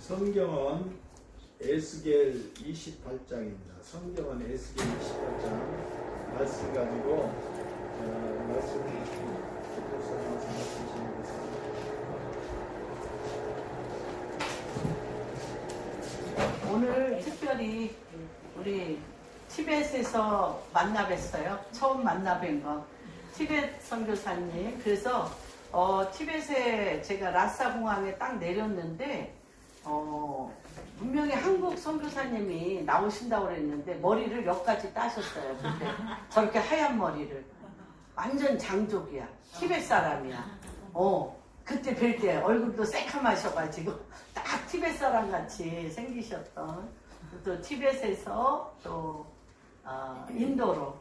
성경은 에스겔 28장입니다. 성경은 에스겔 28장 말씀 가지고 말씀 오늘 특별히 우리 티벳에서 만나 뵀어요. 처음 만나 뵌 거. 티벳 선교사님. 그래서 티벳에 제가 라사 공항에 딱 내렸는데 분명히 한국 선교사님이 나오신다고 그랬는데 머리를 몇 가지 따셨어요. 근데 저렇게 하얀 머리를. 완전 장족이야. 티벳 사람이야. 그때 뵐 때 얼굴도 새카마셔가지고 딱 티벳 사람 같이 생기셨던, 또 티벳에서 또 인도로,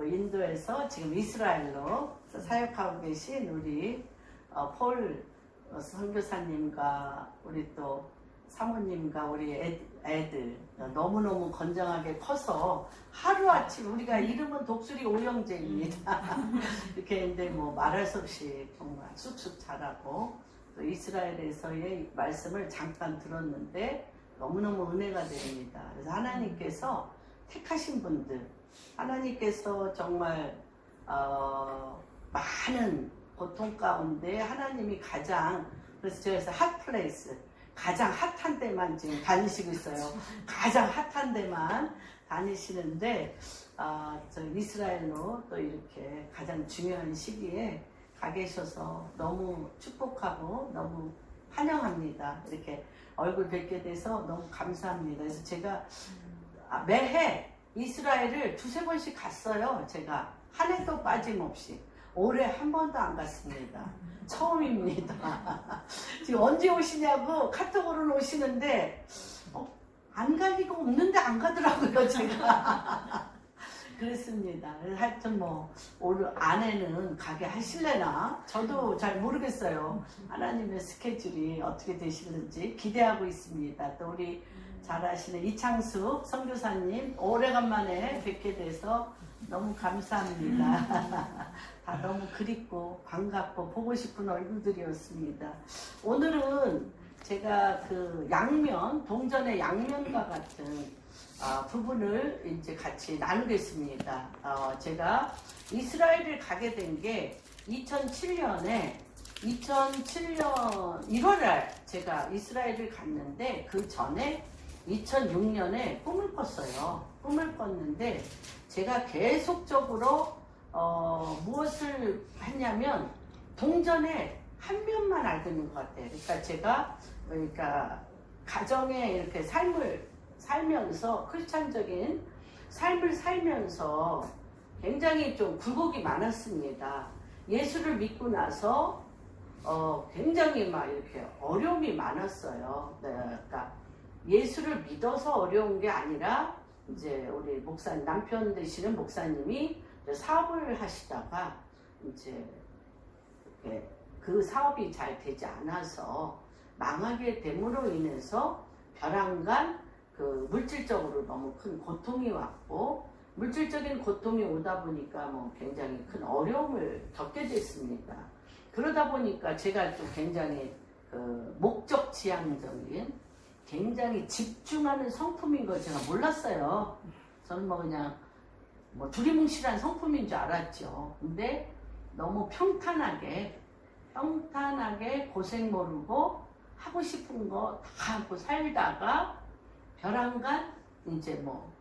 인도에서 지금 이스라엘로 사역하고 계신 우리 폴 선교사님과 우리 또 사모님과 우리 애들 너무너무 건장하게 커서 하루아침, 우리가 이름은 독수리 오영재입니다. 이렇게 했는데 뭐 말할 수 없이 정말 쑥쑥 자라고, 또 이스라엘에서의 말씀을 잠깐 들었는데 너무너무 은혜가 됩니다. 그래서 하나님께서 택하신 분들, 하나님께서 정말 많은 고통 가운데 하나님이 가장, 그래서 제가 핫플레이스, 가장 핫한 데만 지금 다니시고 있어요. 가장 핫한 데만 다니시는데 저 이스라엘로 또 이렇게 가장 중요한 시기에 가 계셔서 너무 축복하고 너무 환영합니다. 이렇게 얼굴 뵙게 돼서 너무 감사합니다. 그래서 제가 매해 이스라엘을 두세 번씩 갔어요. 제가 한 해도 빠짐없이. 올해 한 번도 안 갔습니다. 처음입니다. 지금 언제 오시냐고 카톡으로 오시는데 안 갈 리가 없는데 안 가더라고요, 제가. 그랬습니다. 하여튼 뭐 올 안에는 가게 하실래나 저도 잘 모르겠어요. 하나님의 스케줄이 어떻게 되시는지 기대하고 있습니다. 또 우리 잘 아시는 이창숙 선교사님 오래간만에 뵙게 돼서 너무 감사합니다. 다 너무 그립고 반갑고 보고 싶은 얼굴들이었습니다. 오늘은 제가 그 양면, 동전의 양면과 같은 부분을 이제 같이 나누겠습니다. 제가 이스라엘을 가게 된 게 2007년 1월에 제가 이스라엘을 갔는데, 그 전에 2006년에 꿈을 꿨어요. 꿈을 꿨는데 제가 계속적으로 무엇을 했냐면 동전의 한 면만 알고 있는 것 같아요. 그러니까 가정에 이렇게 삶을 살면서, 크리스찬적인 삶을 살면서 굉장히 좀 굴곡이 많았습니다. 예수를 믿고 나서 굉장히 막 이렇게 어려움이 많았어요. 네, 그러니까 예수를 믿어서 어려운 게 아니라, 이제 우리 목사님, 남편 되시는 목사님이 사업을 하시다가 이제 그 사업이 잘 되지 않아서 망하게 됨으로 인해서 벼랑간 그 물질적으로 너무 큰 고통이 왔고, 물질적인 고통이 오다 보니까 뭐 굉장히 큰 어려움을 겪게 됐습니다. 그러다 보니까 제가 좀 굉장히 그 목적 지향적인, 굉장히 집중하는 성품인 걸 제가 몰랐어요. 저는 뭐 그냥 뭐 두리뭉실한 성품인 줄 알았죠. 근데 너무 평탄하게 고생 모르고 하고 싶은 거 다 하고 살다가 벼랑간 이제 뭐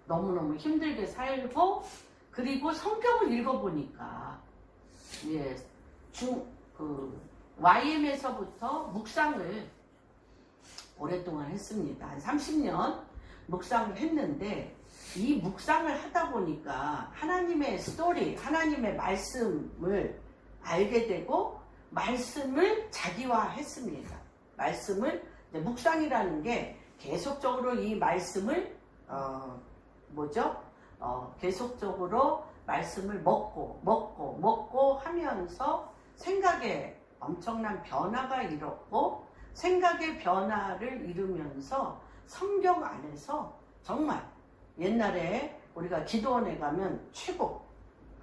너무너무 힘들게 살고, 그리고 성경을 읽어보니까 YM에서부터 묵상을 오랫동안 했습니다. 한 30년 묵상을 했는데, 이 묵상을 하다 보니까 하나님의 스토리, 하나님의 말씀을 알게 되고 말씀을 자기화했습니다. 말씀을, 묵상이라는 게 계속적으로 이 말씀을 계속적으로 말씀을 먹고 하면서 생각에 엄청난 변화가 일었고, 생각의 변화를 이루면서 성경 안에서 정말 옛날에 우리가 기도원에 가면 최고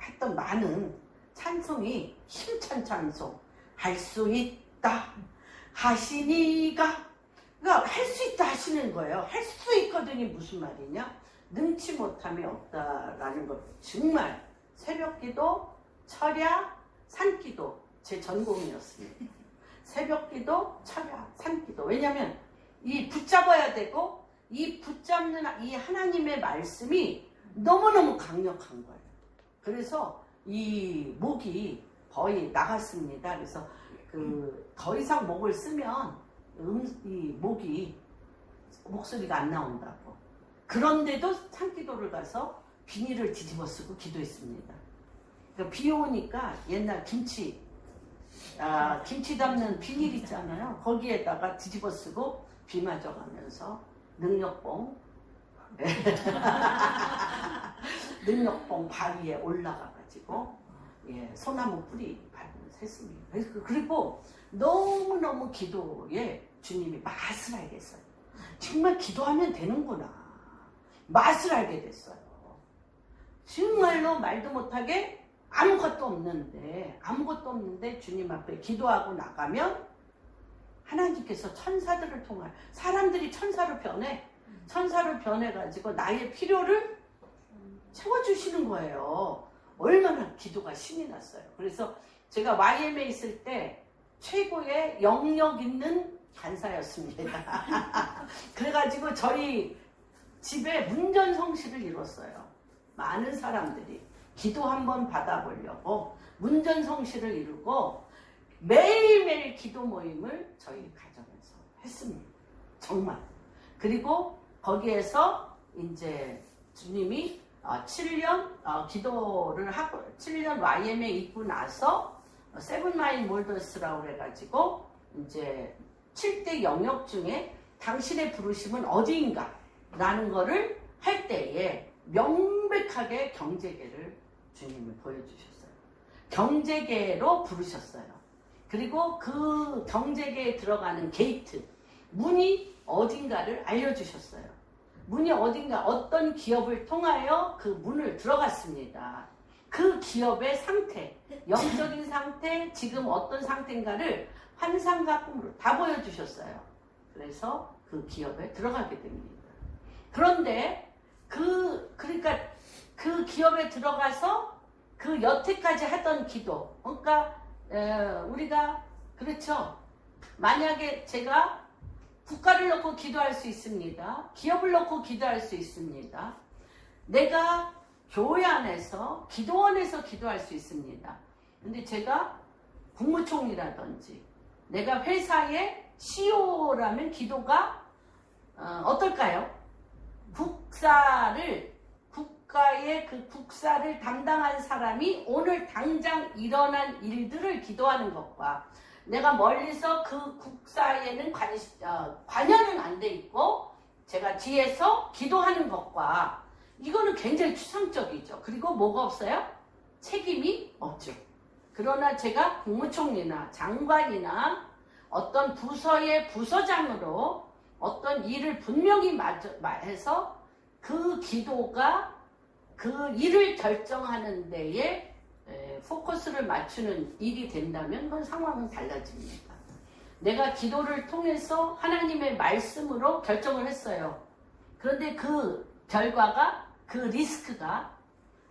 했던 많은 찬송이 힘찬 찬송, 할 수 있다 하시니가 그러니까 할 수 있다 하시는 거예요. 할 수 있거든이 무슨 말이냐? 능치 못함이 없다라는 것. 정말 새벽기도, 철야, 산기도 제 전공이었습니다. 새벽기도, 철야, 산기도. 왜냐하면 이 붙잡아야 되고 이 붙잡는 이 하나님의 말씀이 너무너무 강력한 거예요. 그래서 이 목이 거의 나갔습니다. 그래서 더 이상 목을 쓰면 이 목이 목소리가 안 나온다고. 그런데도 산기도를 가서 비닐을 뒤집어 쓰고 기도했습니다. 그러니까 비 오니까 옛날 김치 담는 비닐 있잖아요. 거기에다가 뒤집어 쓰고 비 맞아가면서 능력봉 능력봉 바위에 올라가가지고 소나무 뿌리 밟으면서 했습니다. 그리고 너무너무 기도에 주님이 맛을 알게 했어요. 정말 기도하면 되는구나. 맛을 알게 됐어요. 정말로 말도 못하게 아무것도 없는데 주님 앞에 기도하고 나가면 하나님께서 천사들을 통하여 사람들이 천사로 변해가지고 나의 필요를 채워주시는 거예요. 얼마나 기도가 신이 났어요. 그래서 제가 YM에 있을 때 최고의 영역 있는 간사였습니다. 그래가지고 저희 집에 문전성시를 이뤘어요. 많은 사람들이 기도 한번 받아보려고 문전성시를 이루고 매일매일 기도 모임을 저희 가정에서 했습니다. 정말. 그리고 거기에서 이제 주님이 7년 기도를 하고 7년 YM에 있고 나서 세븐마인 몰더스라고 해가지고 이제 7대 영역 중에 당신의 부르심은 어디인가 라는 거를 할 때에 명백하게 경제계를 주님을 보여주셨어요. 경제계로 부르셨어요. 그리고 그 경제계에 들어가는 게이트, 문이 어딘가를 알려주셨어요. 문이 어딘가 어떤 기업을 통하여 그 문을 들어갔습니다. 그 기업의 상태, 영적인 상태, 지금 어떤 상태인가를 환상과 꿈으로 다 보여주셨어요. 그래서 그 기업에 들어가게 됩니다. 그런데 그러니까 그 기업에 들어가서 그 여태까지 하던 기도, 그러니까 우리가 그렇죠. 만약에 제가 국가를 놓고 기도할 수 있습니다. 기업을 놓고 기도할 수 있습니다. 내가 교회 안에서 기도원에서 기도할 수 있습니다. 근데 제가 국무총리라든지 내가 회사의 CEO라면 기도가 어떨까요? 국가의 그 국사를 담당한 사람이 오늘 당장 일어난 일들을 기도하는 것과 내가 멀리서 그 국사에는 관여는 안 돼 있고 제가 뒤에서 기도하는 것과 이거는 굉장히 추상적이죠. 그리고 뭐가 없어요? 책임이 없죠. 그러나 제가 국무총리나 장관이나 어떤 부서의 부서장으로 어떤 일을 분명히 해서 그 기도가 그 일을 결정하는 데에 포커스를 맞추는 일이 된다면 그건 상황은 달라집니다. 내가 기도를 통해서 하나님의 말씀으로 결정을 했어요. 그런데 그 결과가 그 리스크가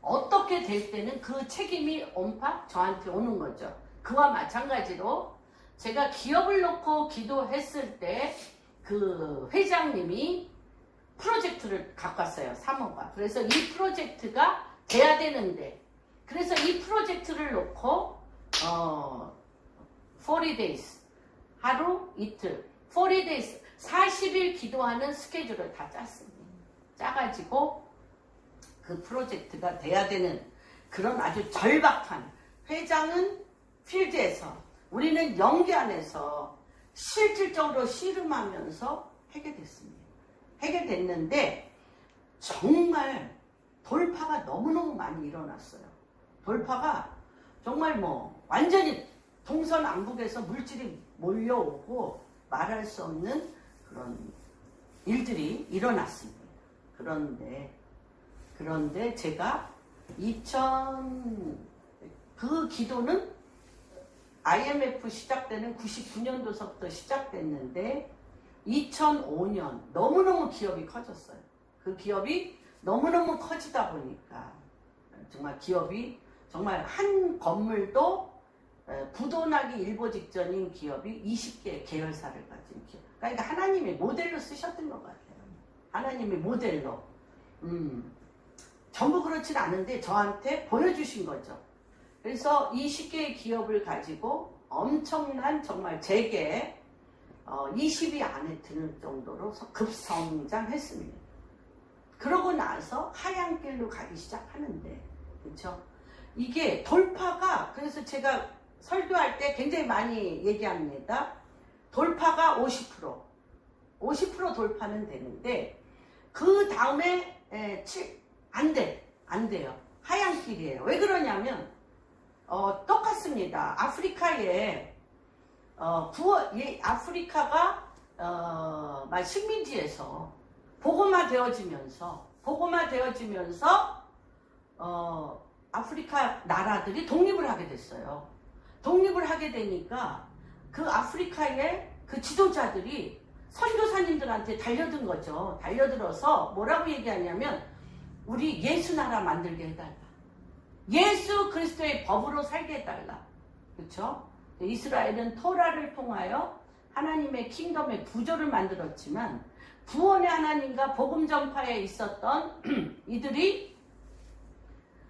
어떻게 될 때는 그 책임이 온파 저한테 오는 거죠. 그와 마찬가지로 제가 기업을 놓고 기도했을 때 그 회장님이 프로젝트를 갖고 왔어요. 사모가. 그래서 이 프로젝트가 돼야 되는데 그래서 이 프로젝트를 놓고 40 days 하루 이틀 40 days 40일 기도하는 스케줄을 다 짰습니다. 짜가지고 그 프로젝트가 돼야 되는 그런 아주 절박한 회장은 필드에서 우리는 연기 안에서 실질적으로 씨름하면서 해결됐습니다. 해결됐는데 정말 돌파가 너무너무 많이 일어났어요. 돌파가 정말 완전히 동서남북에서 물질이 몰려오고 말할 수 없는 그런 일들이 일어났습니다. 그런데 제가 그 기도는 IMF 시작되는 99년도서부터 시작됐는데 2005년 너무너무 기업이 커졌어요. 그 기업이 너무너무 커지다 보니까 정말 기업이 정말 한 건물도 부도나기 일보 직전인 기업이 20개의 계열사를 가진 기업. 그러니까 하나님의 모델로 쓰셨던 것 같아요. 하나님의 모델로. 전부 그렇진 않은데 저한테 보여주신 거죠. 그래서 20개의 기업을 가지고 엄청난 정말 재계 20위 안에 드는 정도로 급성장했습니다. 그러고 나서 하얀 길로 가기 시작하는데, 그렇죠? 이게 돌파가, 그래서 제가 설교할 때 굉장히 많이 얘기합니다. 돌파가 50% 돌파는 되는데 그 다음에 안 돼요. 하얀 길이에요. 왜 그러냐면 똑같습니다. 아프리카에 아프리카가 식민지에서 복음화 되어지면서 아프리카 나라들이 독립을 하게 됐어요. 독립을 하게 되니까 그 아프리카의 그 지도자들이 선교사님들한테 달려든 거죠. 달려들어서 뭐라고 얘기하냐면 우리 예수 나라 만들게 해달라. 예수 그리스도의 법으로 살게 해달라. 그렇죠? 이스라엘은 토라를 통하여 하나님의 킹덤의 구조를 만들었지만 구원의 하나님과 복음 전파에 있었던 이들이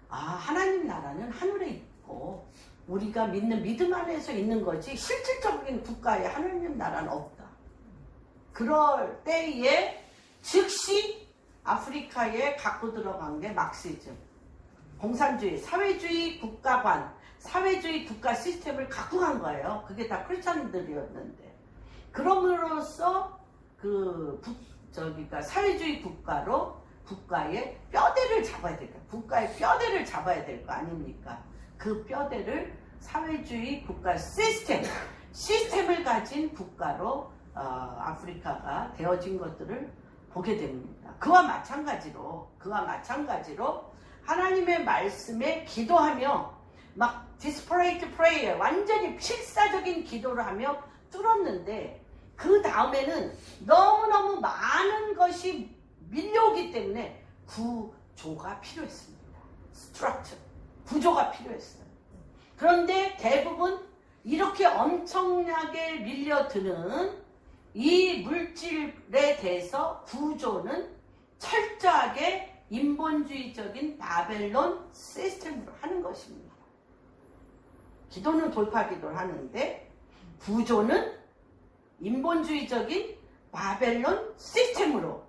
하나님 나라는 하늘에 있고 우리가 믿는 믿음 안에서 있는 거지 실질적인 국가에 하나님 나라는 없다. 그럴 때에 즉시 아프리카에 갖고 들어간 게 막시즘, 공산주의, 사회주의 국가관, 사회주의 국가 시스템을 갖고 간 거예요. 그게 다 크리스천들이었는데 그럼으로써 사회주의 국가의 뼈대를 잡아야 될까? 국가의 뼈대를 잡아야 될 거 아닙니까? 그 뼈대를 사회주의 국가 시스템을 가진 국가로 아프리카가 되어진 것들을 보게 됩니다. 그와 마찬가지로 하나님의 말씀에 기도하며 막 desperate prayer, 완전히 필사적인 기도를 하며 뚫었는데 그 다음에는 너무너무 많은 것이 밀려오기 때문에 구조가 필요했습니다. structure, 구조가 필요했어요. 그런데 대부분 이렇게 엄청나게 밀려드는 이 물질에 대해서 구조는 철저하게 인본주의적인 바벨론 시스템으로 하는 것입니다. 기도는 돌파 기도를 하는데 구조는 인본주의적인 바벨론 시스템으로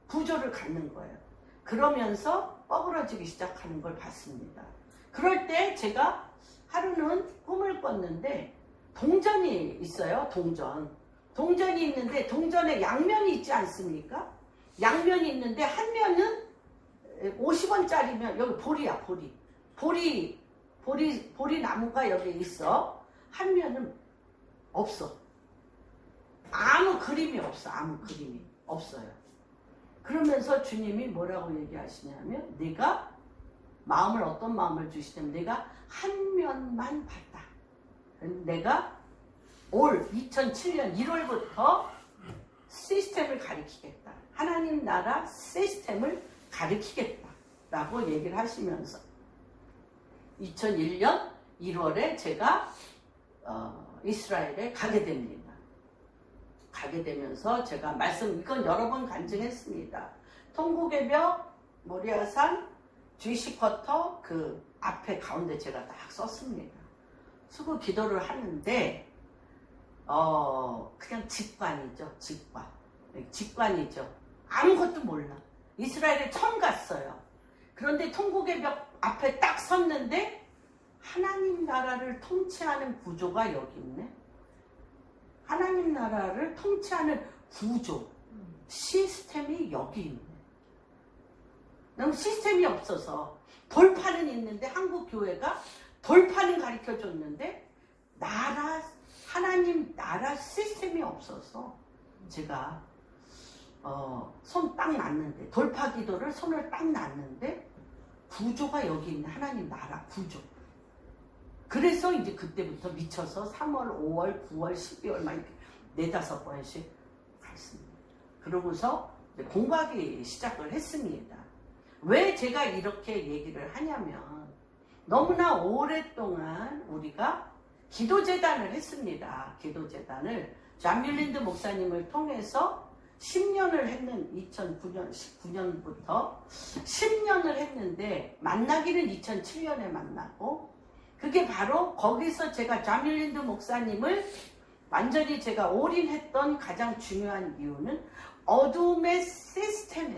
구조를 갖는 거예요. 그러면서 뻐그러지기 시작하는 걸 봤습니다. 그럴 때 제가 하루는 꿈을 꿨는데 동전이 있어요. 동전이 있는데 동전에 양면이 있지 않습니까? 양면이 있는데 한 면은 50원짜리면 여기 볼이야. 보리 나무가 여기 있어. 한 면은 없어. 아무 그림이 없어요. 그러면서 주님이 뭐라고 얘기하시냐면 네가 어떤 마음을 주시냐면 내가 한 면만 봤다. 내가 올 2007년 1월부터 시스템을 가리키겠다. 하나님 나라 시스템을 가리키겠다. 라고 얘기를 하시면서 2001년 1월에 제가 이스라엘에 가게 됩니다. 가게 되면서 제가 이건 여러 번 간증했습니다. 통곡의 벽, 모리아산, 주이시 쿼터 그 앞에 가운데 제가 딱 썼습니다. 수고 기도를 하는데 그냥 직관이죠. 아무것도 몰라. 이스라엘에 처음 갔어요. 그런데 통곡의 벽 앞에 딱 섰는데 하나님 나라를 통치하는 구조가 여기 있네. 하나님 나라를 통치하는 구조, 시스템이 여기 있네. 너무 시스템이 없어서 돌파는 있는데 한국 교회가 돌파는 가르쳐줬는데 하나님 나라 시스템이 없어서 제가 손 딱 놨는데 돌파 기도를 손을 딱 놨는데 구조가 여기 있는 하나님 나라 구조. 그래서 이제 그때부터 미쳐서 3월, 5월, 9월, 12월 막 이렇게 4-5번씩 했습니다. 그러고서 이제 공부하기 시작을 했습니다. 왜 제가 이렇게 얘기를 하냐면 너무나 오랫동안 우리가 기도재단을 했습니다. 기도재단을 존 밀린드 목사님을 통해서 10년을 했는 2009년, 19년부터 10년을 했는데 만나기는 2007년에 만나고 그게 바로 거기서 제가 존 밀린드 목사님을 완전히 제가 올인했던 가장 중요한 이유는 어둠의 시스템,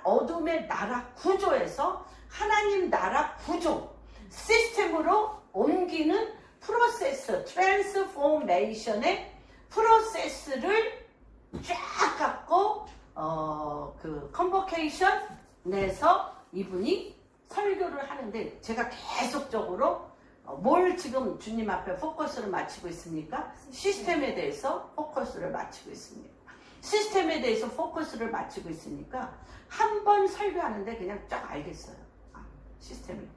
어둠의 나라 구조에서 하나님 나라 구조, 시스템으로 옮기는 프로세스, 트랜스포메이션의 프로세스를 쫙 갖고 그 컨버케이션 내서 이분이 설교를 하는데 제가 계속적으로 뭘 지금 주님 앞에 포커스를 맞추고 있습니까? 시스템에 대해서 포커스를 맞추고 있습니다. 시스템에 대해서 포커스를 맞추고 있으니까 한 번 설교하는데 그냥 쫙 알겠어요. 아, 시스템이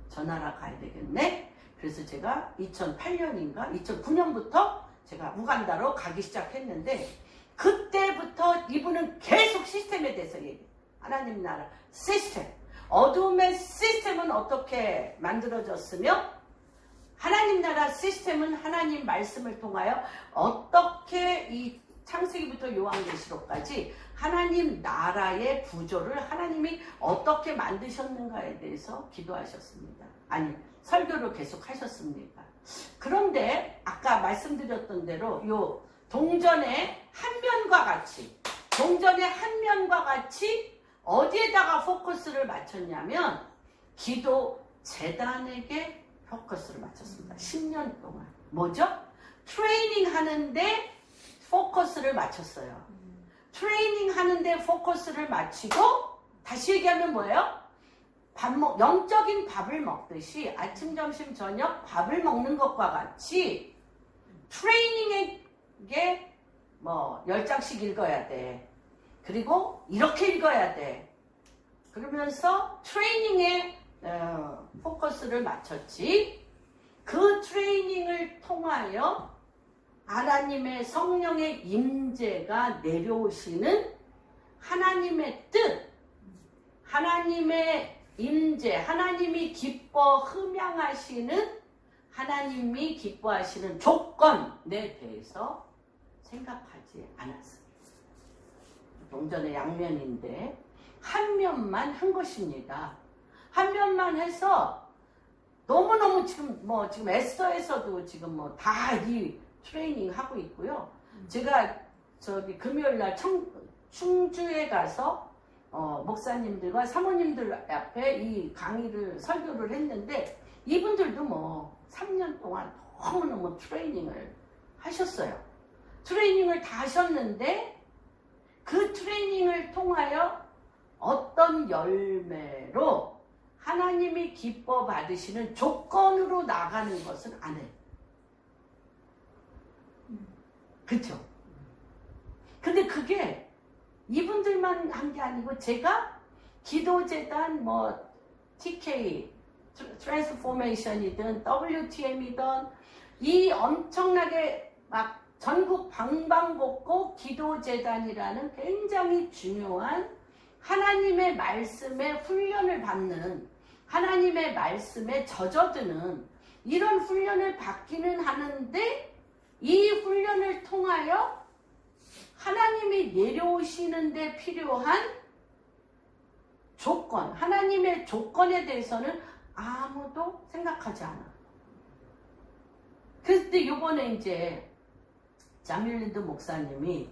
저 나라 가야 되겠네. 그래서 제가 2008년인가 2009년부터 제가 우간다로 가기 시작했는데 그때부터 이분은 계속 시스템에 대해서 얘기해요. 하나님 나라 시스템, 어둠의 시스템은 어떻게 만들어졌으며 하나님 나라 시스템은 하나님 말씀을 통하여 어떻게 이 창세기부터 요한계시록까지 하나님 나라의 구조를 하나님이 어떻게 만드셨는가에 대해서 기도하셨습니다. 아니 설교를 계속 하셨습니다. 그런데 아까 말씀드렸던 대로 요 동전의 한 면과 같이 어디에다가 포커스를 맞췄냐면 기도 재단에게 포커스를 맞췄습니다. 10년 동안. 뭐죠? 트레이닝 하는데 포커스를 맞췄어요. 트레이닝 하는데 포커스를 맞추고 다시 얘기하면 뭐예요? 영적인 밥을 먹듯이 아침, 점심, 저녁 밥을 먹는 것과 같이 트레이닝에게 뭐 10장씩 읽어야 돼. 그리고 이렇게 읽어야 돼. 그러면서 트레이닝에 포커스를 맞췄지. 그 트레이닝을 통하여 하나님의 성령의 임재가 내려오시는 하나님의 뜻, 하나님의 임재, 하나님이 기뻐하시는 조건에 대해서 생각하지 않았습니다. 동전의 양면인데 한 면만 한 것입니다. 한 면만 해서 너무너무 지금 에스더에서도 지금 다 이 트레이닝 하고 있고요. 제가 금요일 날 충주에 가서 목사님들과 사모님들 앞에 이 강의를 설교를 했는데 이분들도 3년 동안 너무너무 트레이닝을 하셨어요. 트레이닝을 다 하셨는데 그 트레이닝을 통하여 어떤 열매로 하나님이 기뻐 받으시는 조건으로 나가는 것은 안 해요. 그쵸? 근데 그게 이분들만 한 게 아니고 제가 기도재단 TK 트랜스포메이션이든 WTM이든 이 엄청나게 막 전국 방방곡곡 기도재단이라는 굉장히 중요한 하나님의 말씀에 훈련을 받는 하나님의 말씀에 젖어드는 이런 훈련을 받기는 하는데 이 훈련을 통하여 하나님이 내려오시는 데 필요한 조건, 하나님의 조건에 대해서는 아무도 생각하지 않아. 그때 이번에 이제 존 밀린드 목사님이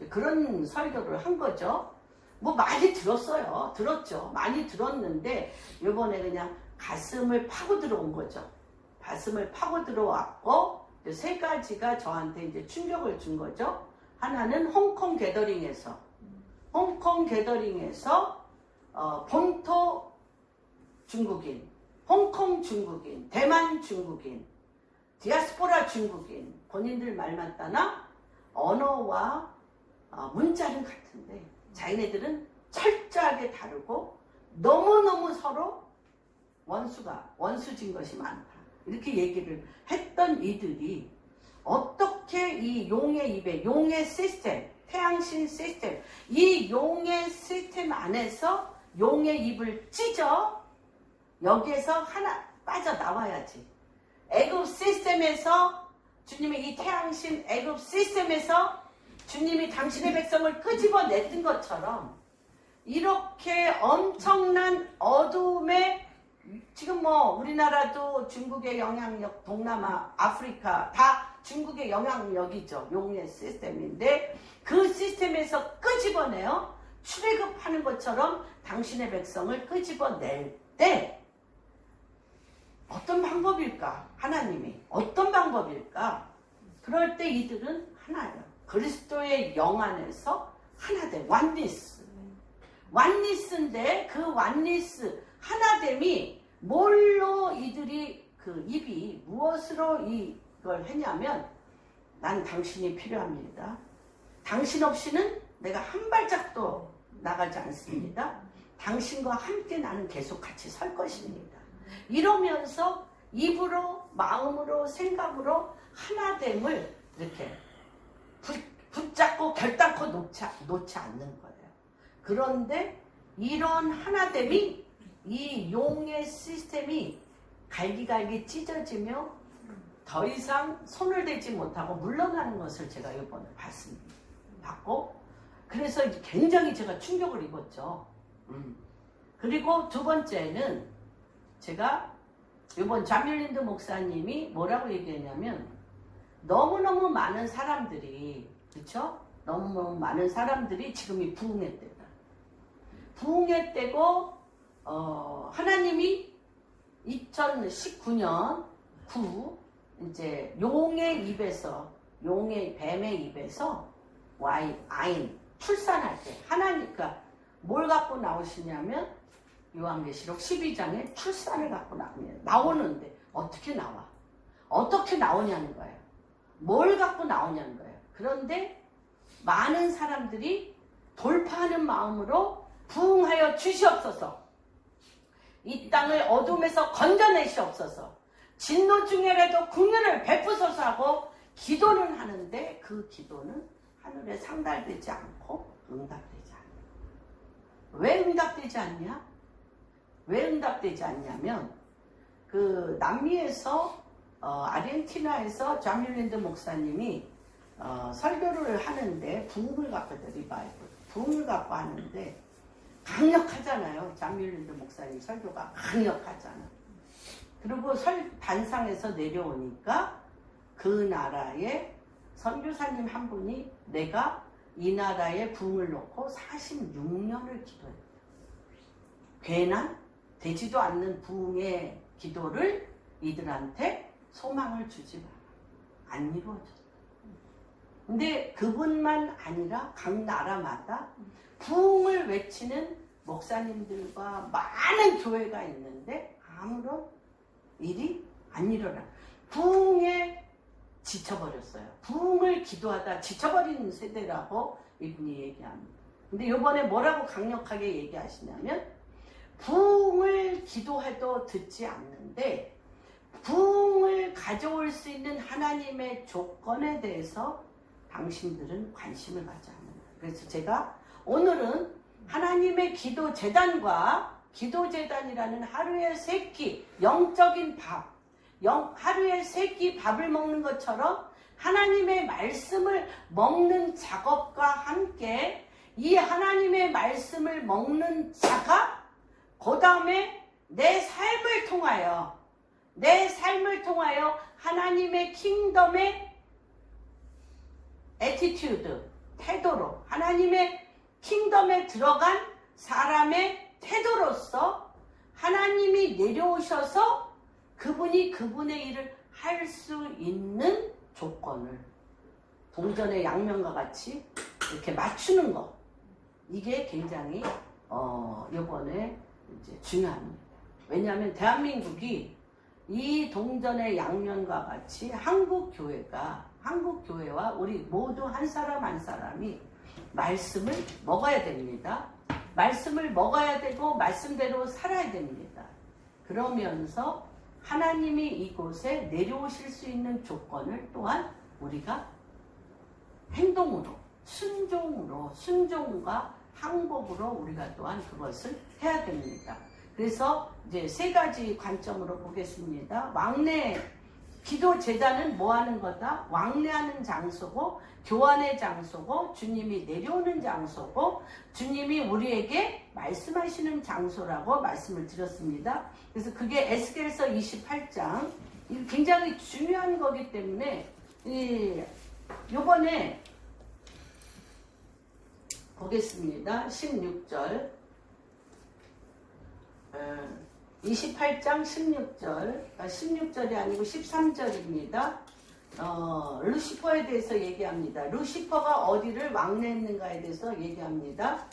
그런 설교를 한 거죠. 많이 들었어요. 들었죠. 많이 들었는데 이번에 그냥 가슴을 파고 들어온 거죠. 가슴을 파고 들어왔고 세 가지가 저한테 이제 충격을 준 거죠. 하나는 홍콩 게더링에서 본토 중국인, 홍콩 중국인, 대만 중국인, 디아스포라 중국인, 본인들 말만 따나 언어와 문자는 같은데 자기네들은 철저하게 다르고 너무너무 서로 원수진 것이 많다. 이렇게 얘기를 했던 이들이 어떻게 이렇게 이 용의 입에 용의 시스템, 태양신 시스템, 이 용의 시스템 안에서 용의 입을 찢어 여기에서 하나 빠져나와야지. 애굽 시스템에서 주님의 이 태양신 애굽 시스템에서 주님이 당신의 백성을 끄집어냈던 것처럼 이렇게 엄청난 어둠의 지금 뭐 우리나라도 중국의 영향력, 동남아, 아프리카 다 중국의 영향력이죠. 용의 시스템인데 그 시스템에서 끄집어내요. 출애굽하는 것처럼 당신의 백성을 끄집어낼 때 어떤 방법일까? 하나님이 어떤 방법일까? 그럴 때 이들은 하나예요. 그리스도의 영 안에서 하나 돼. 완니스. 완니스인데 그 완니스 하나됨이 뭘로 이들이 그 입이 무엇으로 이걸 했냐면 난 당신이 필요합니다. 당신 없이는 내가 한 발짝도 나가지 않습니다. 당신과 함께 나는 계속 같이 설 것입니다. 이러면서 입으로 마음으로 생각으로 하나됨을 이렇게 붙잡고 결단코 놓지 않는 거예요. 그런데 이런 하나됨이 이 용의 시스템이 갈기갈기 찢어지며 더 이상 손을 대지 못하고 물러나는 것을 제가 이번에 봤고 그래서 굉장히 제가 충격을 입었죠. 그리고 두 번째는 제가 이번 자밀린드 목사님이 뭐라고 얘기했냐면 너무너무 많은 사람들이 그렇죠? 너무너무 많은 사람들이 지금 이 부흥의 때다. 부흥의 때고 하나님이 2019년 이제 용의 입에서 용의 뱀의 입에서 아인 출산할 때 하나님 그러니까 뭘 갖고 나오시냐면 요한계시록 12장에 출산을 갖고 나오는데 어떻게 나와? 어떻게 나오냐는 거예요. 뭘 갖고 나오냐는 거예요. 그런데 많은 사람들이 돌파하는 마음으로 부흥하여 주시옵소서. 이 땅을 어둠에서 건져내시옵소서. 진노 중에라도 국면을 베푸소서 하고 기도는 하는데 그 기도는 하늘에 상달되지 않고 응답되지 않아요. 왜 응답되지 않냐? 왜 응답되지 않냐면 그 남미에서 아르헨티나에서 자밀린드 목사님이 설교를 하는데 부흥을 갖고 리바이벌 부흥을 갖고 하는데 강력하잖아요. 자밀린드 목사님 설교가 강력하잖아. 그리고 단상에서 내려오니까 그 나라의 선교사님 한 분이 내가 이 나라에 부흥을 놓고 46년을 기도했다. 괜한 되지도 않는 부흥의 기도를 이들한테 소망을 주지 마라. 안 이루어졌다. 근데 그분만 아니라 각 나라마다 부흥을 외치는 목사님들과 많은 교회가 있는데 아무런 일이 안 일어나. 부흥에 지쳐버렸어요. 부흥을 기도하다 지쳐버리는 세대라고 이분이 얘기합니다. 근데 이번에 뭐라고 강력하게 얘기하시냐면 부흥을 기도해도 듣지 않는데 부흥을 가져올 수 있는 하나님의 조건에 대해서 당신들은 관심을 갖지 않는다. 그래서 제가 오늘은 하나님의 기도재단과 기도재단이라는 하루에 3끼 영적인 밥, 하루에 3끼 밥을 먹는 것처럼 하나님의 말씀을 먹는 작업과 함께 이 하나님의 말씀을 먹는 자가 그 다음에 내 삶을 통하여 하나님의 킹덤의 애티튜드, 태도로 하나님의 킹덤에 들어간 사람의 태도로서 하나님이 내려오셔서 그분이 그분의 일을 할 수 있는 조건을 동전의 양면과 같이 이렇게 맞추는 것 이게 굉장히 이번에 이제 중요합니다. 왜냐하면 대한민국이 이 동전의 양면과 같이 한국 교회와 우리 모두 한 사람 한 사람이 말씀을 먹어야 됩니다. 말씀을 먹어야 되고 말씀대로 살아야 됩니다. 그러면서 하나님이 이곳에 내려오실 수 있는 조건을 또한 우리가 행동으로, 순종과 항복으로 우리가 또한 그것을 해야 됩니다. 그래서 이제 세 가지 관점으로 보겠습니다. 기도 제단은 뭐 하는 거다? 왕래하는 장소고, 교환의 장소고, 주님이 내려오는 장소고, 주님이 우리에게 말씀하시는 장소라고 말씀을 드렸습니다. 그래서 그게 에스겔서 28장, 굉장히 중요한 거기 때문에, 요번에 보겠습니다. 16절. 28장 16절. 16절이 아니고 13절입니다. 루시퍼에 대해서 얘기합니다. 루시퍼가 어디를 왕래했는가에 대해서 얘기합니다.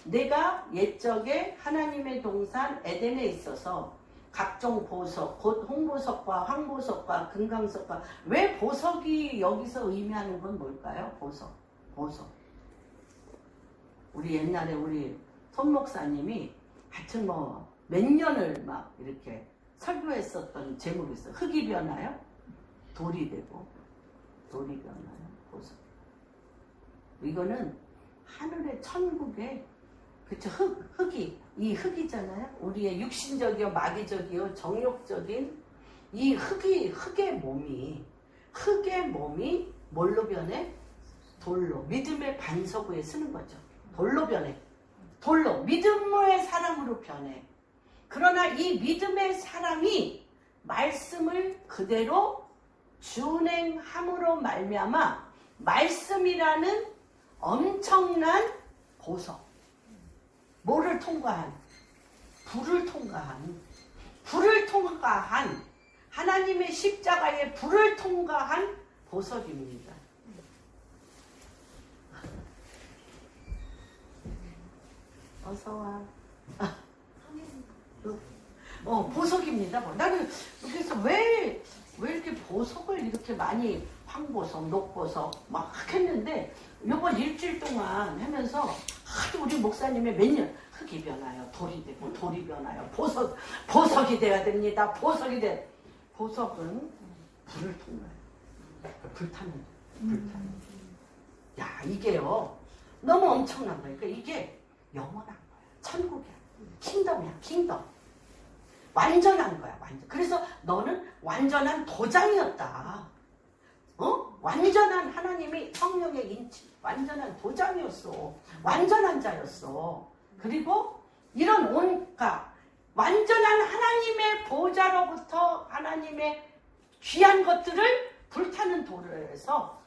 내가 옛적에 하나님의 동산 에덴에 있어서 각종 보석, 곧 홍보석과 황보석과 금강석과, 왜 보석이 여기서 의미하는 건 뭘까요? 보석. 우리 옛날에 우리 손 목사님이 하여튼 뭐 몇 년을 막 이렇게 설교했었던 제목이 있어요. 흙이 변하여 돌이 되고, 돌이 변하여 보석. 이거는 하늘의 천국에, 그쵸, 이 흙이잖아요. 우리의 육신적이요, 마귀적이요, 정욕적인 이 흙의 몸이 뭘로 변해? 돌로, 믿음의 반석 위에 쓰는 거죠. 돌로 변해. 믿음의 사람으로 변해. 그러나 이 믿음의 사람이 말씀을 그대로 준행함으로 말미암아 말씀이라는 엄청난 보석, 뭐를 통과한? 불을 통과한 하나님의 십자가의 불을 통과한 보석입니다. 어서와. 보석입니다. 나는 그래서 왜 이렇게 보석을 이렇게 많이, 황보석, 녹보석 막 했는데, 이번 일주일 동안 하면서 하도 우리 목사님의 몇 년, 흙이 변하여 돌이 되고, 돌이 변하여 보석이 돼야 됩니다. 보석은 불을 통과해요. 불타는. 야, 이게요 너무 엄청난 거예요. 그러니까 이게 영원한 거예요. 천국이야. 킹덤. 완전한 거야. 그래서 너는 완전한 도장이었다. 완전한 하나님의 성령의 인치, 완전한 도장이었어. 완전한 자였어. 그리고 이런 완전한 하나님의 보좌로부터 하나님의 귀한 것들을 불타는 돌을 해서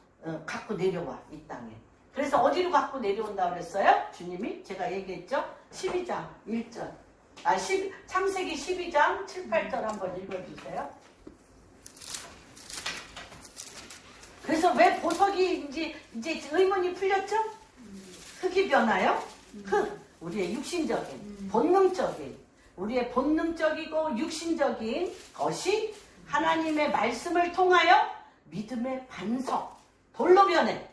갖고 내려와, 이 땅에. 그래서 어디로 갖고 내려온다고 그랬어요? 주님이 제가 얘기했죠? 12장 1절. 창세기 12장 7, 8절 한번 읽어주세요. 그래서 왜 보석이 이제 의문이 풀렸죠? 흙이 변하여? 우리의 육신적인, 우리의 본능적이고 육신적인 것이 하나님의 말씀을 통하여 믿음의 반석, 돌로 변해.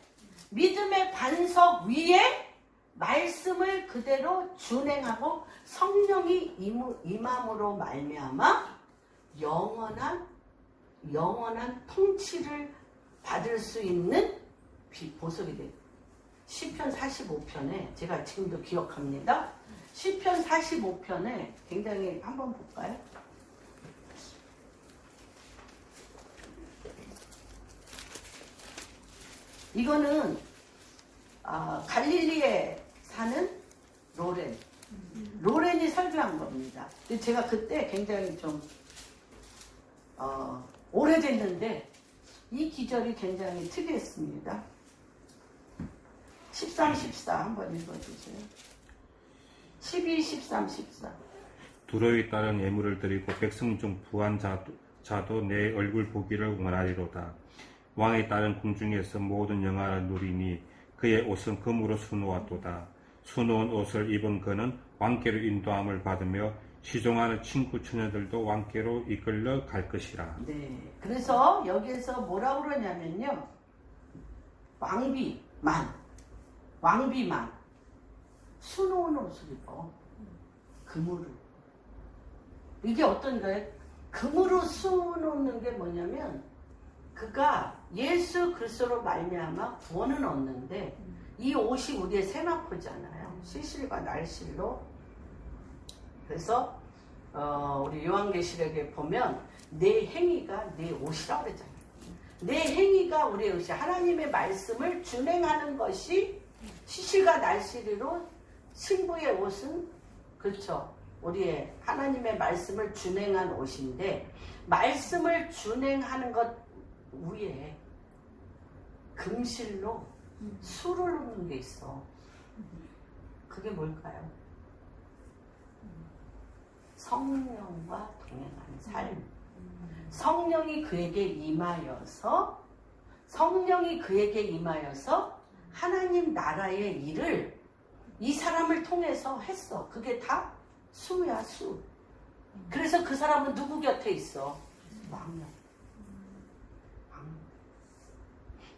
믿음의 반석 위에 말씀을 그대로 준행하고 성령이 임함으로 말미암아 영원한 통치를 받을 수 있는 보석이 돼요. 시편 45편에 제가 지금도 기억합니다. 시편 45편에 굉장히 한번 볼까요? 이거는 갈릴리에 사는 로렌이 설교한 겁니다. 근데 제가 그때 굉장히 좀 오래됐는데 이 기절이 굉장히 특이했습니다. 13, 14 한번 읽어주세요. 12, 13, 14. 두려에 따른 예물을 드리고 백성 중 부한 자도 내 얼굴 보기를 원하리로다. 왕에 따른 궁중에서 모든 영화를 누리니 그의 옷은 금으로 수놓았도다. 수놓은 옷을 입은 그는 왕께로 인도함을 받으며 시종하는 친구 처녀들도 왕께로 이끌려 갈 것이라. 네. 그래서 여기에서 뭐라고 그러냐면요. 왕비만 수놓은 옷을 입어. 금으로. 이게 어떤 거예요? 금으로 수놓는 게 뭐냐면 그가 예수 그리스도로 말미암아 구원은 얻는데 이 옷이 우리의 세마포잖아요. 시실과 날실로. 그래서 우리 요한계시록에 보면 내 행위가 내 옷이라고 그러잖아요. 내 행위가 우리의 옷이 하나님의 말씀을 준행하는 것이 시실과 날실로 신부의 옷은 그렇죠. 우리의 하나님의 말씀을 준행한 옷인데 말씀을 준행하는 것 위에 금실로 수를 놓는 게 있어. 그게 뭘까요? 성령과 동행하는 삶. 성령이 그에게 임하여서 하나님 나라의 일을 이 사람을 통해서 했어. 그게 다 수야, 수. 그래서 그 사람은 누구 곁에 있어? 왕녀.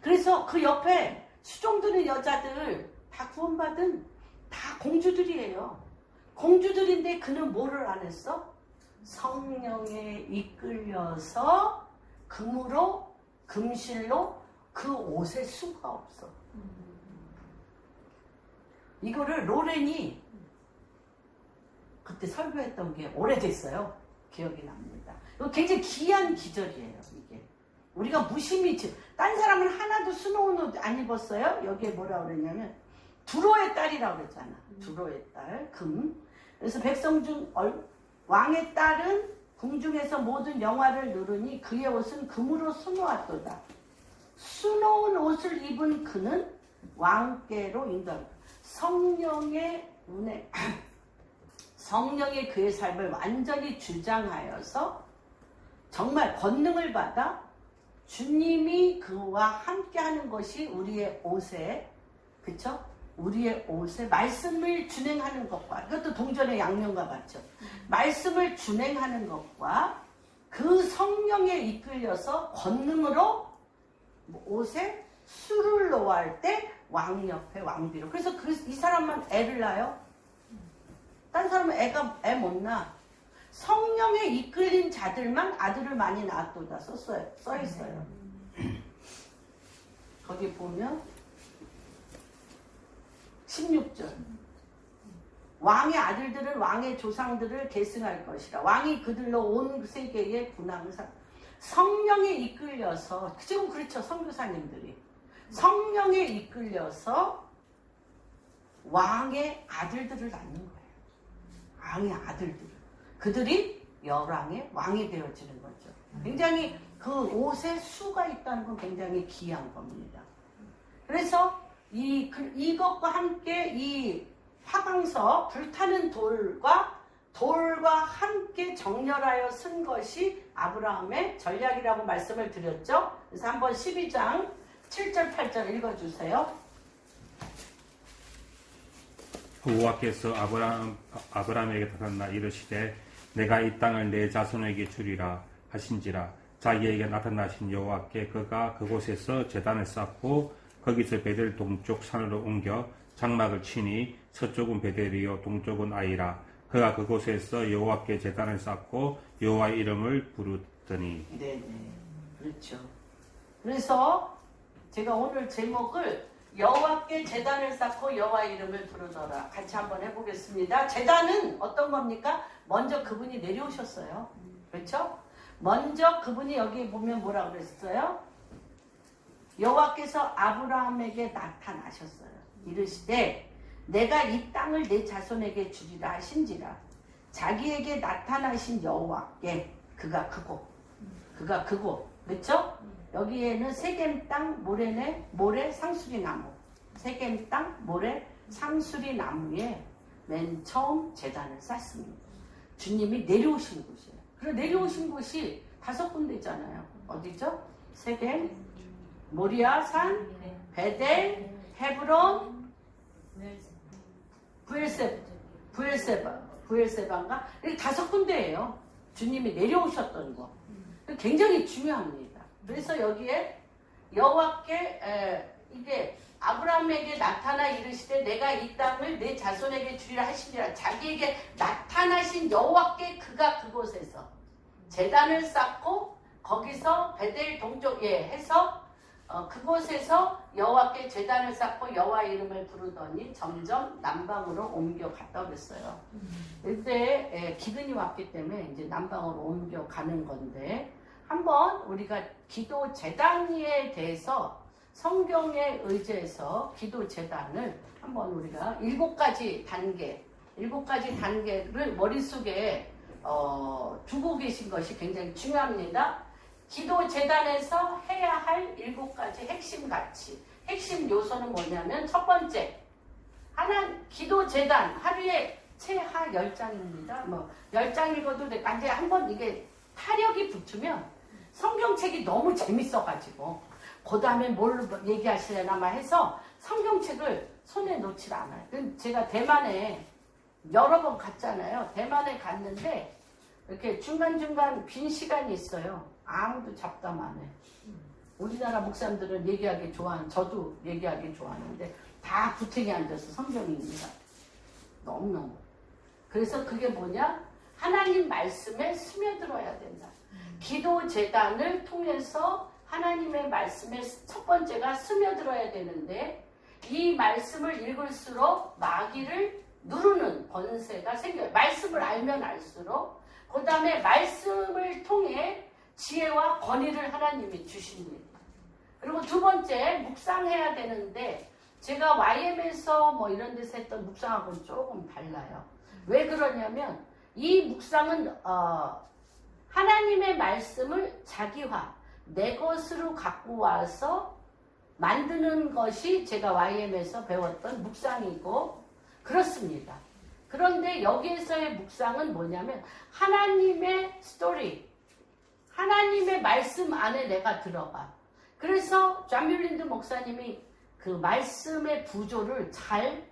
그래서 그 옆에 수종드는 여자들 다 구원받은 다 공주들이에요. 공주들인데 그는 뭐를 안 했어? 성령에 이끌려서 금으로, 금실로 그 옷에 수가 없어. 이거를 로렌이 그때 설교했던 게 오래됐어요. 기억이 납니다. 이거 굉장히 귀한 기절이에요. 이게 우리가 무심히 딴 사람은 하나도 수놓은 옷 안 입었어요. 여기에 뭐라 그랬냐면 두로의 딸이라고 그랬잖아. 두로의 딸, 금. 그래서 백성 중 왕의 딸은 궁중에서 모든 영화를 누르니 그의 옷은 금으로 수놓았도다. 수놓은 옷을 입은 그는 왕께로 인도한다. 성령의 은혜, 성령의 그의 삶을 완전히 주장하여서 정말 권능을 받아 주님이 그와 함께 하는 것이 우리의 옷에, 그쵸? 우리의 옷에 말씀을 준행하는 것과, 이것도 동전의 양면과 같죠. 말씀을 준행하는 것과 그 성령에 이끌려서 권능으로 옷에 수를 놓아할 때 왕 옆에 왕비로. 그래서 이 사람만 애를 낳아요. 딴 사람은 애 못 낳아. 성령에 이끌린 자들만 아들을 많이 낳았도다 써 있어요. 거기 보면 16절. 왕의 아들들은 왕의 조상들을 계승할 것이라. 왕이 그들로 온 세계에 분함을 사. 성령에 이끌려서, 지금 그렇죠. 선교사님들이 성령에 이끌려서 왕의 아들들을 낳는 거예요. 왕의 아들들. 그들이 열왕의 왕이 되어지는 거죠. 굉장히 그 옷에 수가 있다는 건 굉장히 귀한 겁니다. 그래서 이것과 함께 이 화강서 불타는 돌과 함께 정렬하여 쓴 것이 아브라함의 전략이라고 말씀을 드렸죠. 그래서 한번 12장 7절 8절 읽어주세요. 여호와께서 아브라함에게 나타나 이르시되 내가 이 땅을 내 자손에게 주리라 하신지라. 자기에게 나타나신 여호와께 그가 그곳에서 제단을 쌓고 거기서 베델 동쪽 산으로 옮겨 장막을 치니 서쪽은 베델이요 동쪽은 아이라. 그가 그곳에서 여호와께 제단을 쌓고 여호와의 이름을 부르더니. 네네, 그렇죠. 그래서 제가 오늘 제목을 여호와께 제단을 쌓고 여호와의 이름을 부르더라 같이 한번 해보겠습니다. 제단은 어떤 겁니까? 먼저 그분이 내려오셨어요. 그렇죠? 먼저 그분이 여기 보면 뭐라고 그랬어요? 여호와께서 아브라함에게 나타나셨어요. 이르시되 내가 이 땅을 내 자손에게 주리라 하신지라. 자기에게 나타나신 여호와께 그가 그곳. 그렇죠? 여기에는 세겜 땅 모래 상수리 나무. 세겜 땅 모래 상수리 나무에 맨 처음 제단을 쌓습니다. 주님이 내려오신 곳이에요. 그리고 내려오신 곳이 5군데잖아요. 어디죠? 세겜, 모리아 산, 베델, 헤브론, 부엘세바인가? 이렇게 5군데예요. 주님이 내려오셨던 곳. 굉장히 중요합니다. 그래서 여기에 여호와께 이게 아브라함에게 나타나 이르시되 내가 이 땅을 내 자손에게 주리라 하시니라. 자기에게 나타나신 여호와께 그가 그곳에서 제단을 쌓고 거기서 베델 동족에 해서 그곳에서 여호와께 제단을 쌓고 여호와 이름을 부르더니 점점 남방으로 옮겨갔다 그랬어요. 그때 기근이 왔기 때문에 이제 남방으로 옮겨가는 건데 한번 우리가 기도 제단에 대해서 성경에 의지해서 기도 제단을 한번 우리가 7가지 단계를 머릿속에 두고 계신 것이 굉장히 중요합니다. 기도 제단에서 해야 할 7가지 핵심 가치, 핵심 요소는 뭐냐면 첫 번째, 기도 제단 하루에 최하 10장입니다. 뭐 10장 읽어도 돼. 근데 한번 이게 타력이 붙으면 성경책이 너무 재밌어가지고 그 다음에 뭘 얘기하시려나 막 해서 성경책을 손에 놓질 않아요. 제가 대만에 여러 번 갔잖아요. 대만에 갔는데 이렇게 중간중간 빈 시간이 있어요. 아무도 잡담 안 해. 우리나라 목사님들은 얘기하기 좋아하는, 저도 얘기하기 좋아하는데 다 구탱이 앉아서 성경입니다. 너무너무. 그래서 그게 뭐냐? 하나님 말씀에 스며들어야 된다. 기도 제단을 통해서 하나님의 말씀에 첫 번째가 스며들어야 되는데 이 말씀을 읽을수록 마귀를 누르는 권세가 생겨요. 말씀을 알면 알수록 그 다음에 말씀을 통해 지혜와 권위를 하나님이 주십니다. 그리고 두 번째 묵상해야 되는데 제가 YM에서 뭐 이런 데서 했던 묵상하고는 조금 달라요. 왜 그러냐면 이 묵상은 하나님의 말씀을 자기화, 내 것으로 갖고 와서 만드는 것이 제가 YM에서 배웠던 묵상이고 그렇습니다. 그런데 여기에서의 묵상은 뭐냐면 하나님의 스토리, 하나님의 말씀 안에 내가 들어가. 그래서 존 뮬린드 목사님이 그 말씀의 구조를 잘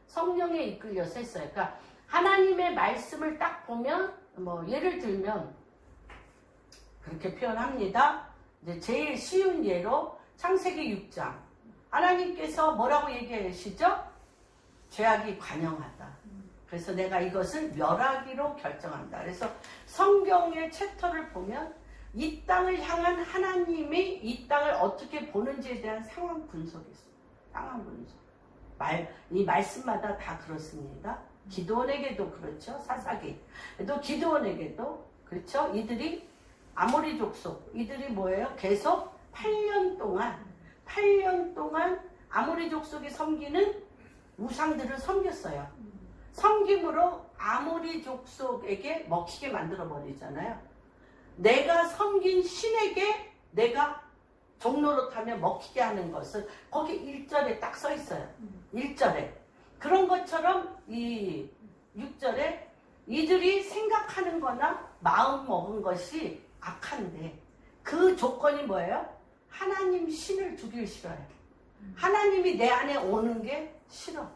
성령에 이끌려서 했어요. 그러니까 하나님의 말씀을 딱 보면 뭐 예를 들면 그렇게 표현합니다. 이제 제일 쉬운 예로 창세기 6장 하나님께서 뭐라고 얘기하시죠? 죄악이 관영하다. 그래서 내가 이것을 멸하기로 결정한다. 그래서 성경의 챕터를 보면 이 땅을 향한 하나님이 이 땅을 어떻게 보는지에 대한 상황 분석이 있어요. 상황 분석. 이 말씀마다 다 그렇습니다. 기드온에게도 그렇죠. 사사기. 또 기드온에게도 그렇죠. 이들이 아모리 족속, 이들이 뭐예요? 계속 8년 동안 아모리 족속이 섬기는 우상들을 섬겼어요. 섬김으로 아모리 족속에게 먹히게 만들어 버리잖아요. 내가 섬긴 신에게 내가 종노릇하며 먹히게 하는 것을 거기 1절에 딱 써 있어요. 1절에. 그런 것처럼 이 6절에 이들이 생각하는 거나 마음 먹은 것이 악한데 그 조건이 뭐예요? 하나님 신을 두길 싫어해요. 하나님이 내 안에 오는 게 싫어.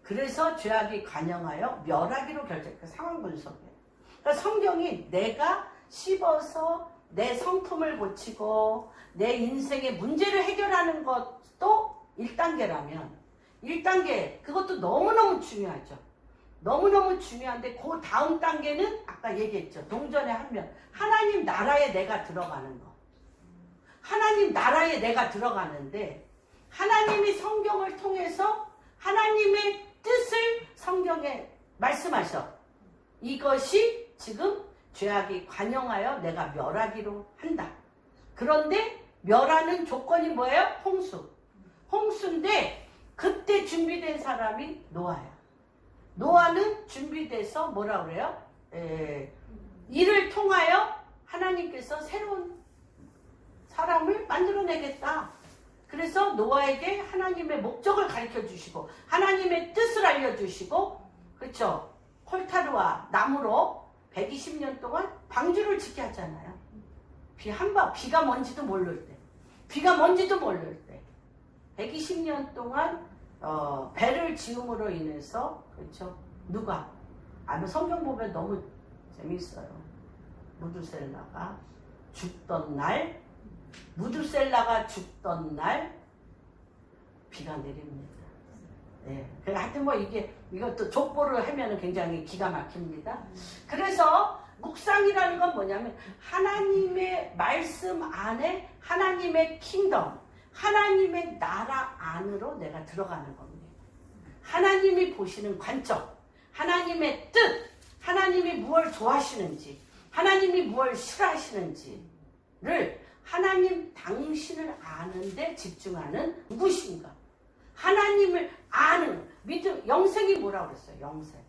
그래서 죄악이 관영하여 멸하기로 결정해요. 상황 분석이에요. 그러니까 성경이 내가 씹어서 내 성품을 고치고 내 인생의 문제를 해결하는 것도 1단계라면 1단계 그것도 너무너무 중요하죠. 너무너무 중요한데 그 다음 단계는 아까 얘기했죠. 동전의 한 면. 하나님 나라에 내가 들어가는 거. 하나님 나라에 내가 들어가는데 하나님이 성경을 통해서 하나님의 뜻을 성경에 말씀하셔. 이것이 지금 죄악이 관영하여 내가 멸하기로 한다. 그런데 멸하는 조건이 뭐예요? 홍수. 홍수인데 그때 준비된 사람이 노아야. 노아는 준비돼서 뭐라 그래요? 이를 통하여 하나님께서 새로운 사람을 만들어내겠다. 그래서 노아에게 하나님의 목적을 가르쳐 주시고 하나님의 뜻을 알려주시고 그렇죠? 콜타르와 나무로 120년 동안 방주를 짓게 하잖아요. 비가 뭔지도 모를 때 120년 동안 배를 지음으로 인해서 그렇죠? 누가? 성경 보면 너무 재밌어요. 무드셀라가 죽던 날 비가 내립니다. 하여튼 뭐 이것도 족보를 하면 굉장히 기가 막힙니다. 그래서 묵상이라는 건 뭐냐면 하나님의 말씀 안에 하나님의 킹덤, 하나님의 나라 안으로 내가 들어가는 겁니다. 하나님이 보시는 관점, 하나님의 뜻, 하나님이 무엇을 좋아하시는지, 하나님이 무엇을 싫어하시는지를 하나님 당신을 아는데 집중하는 누구신가? 하나님을 아는 믿음, 영생이 뭐라고 그랬어요? 영생.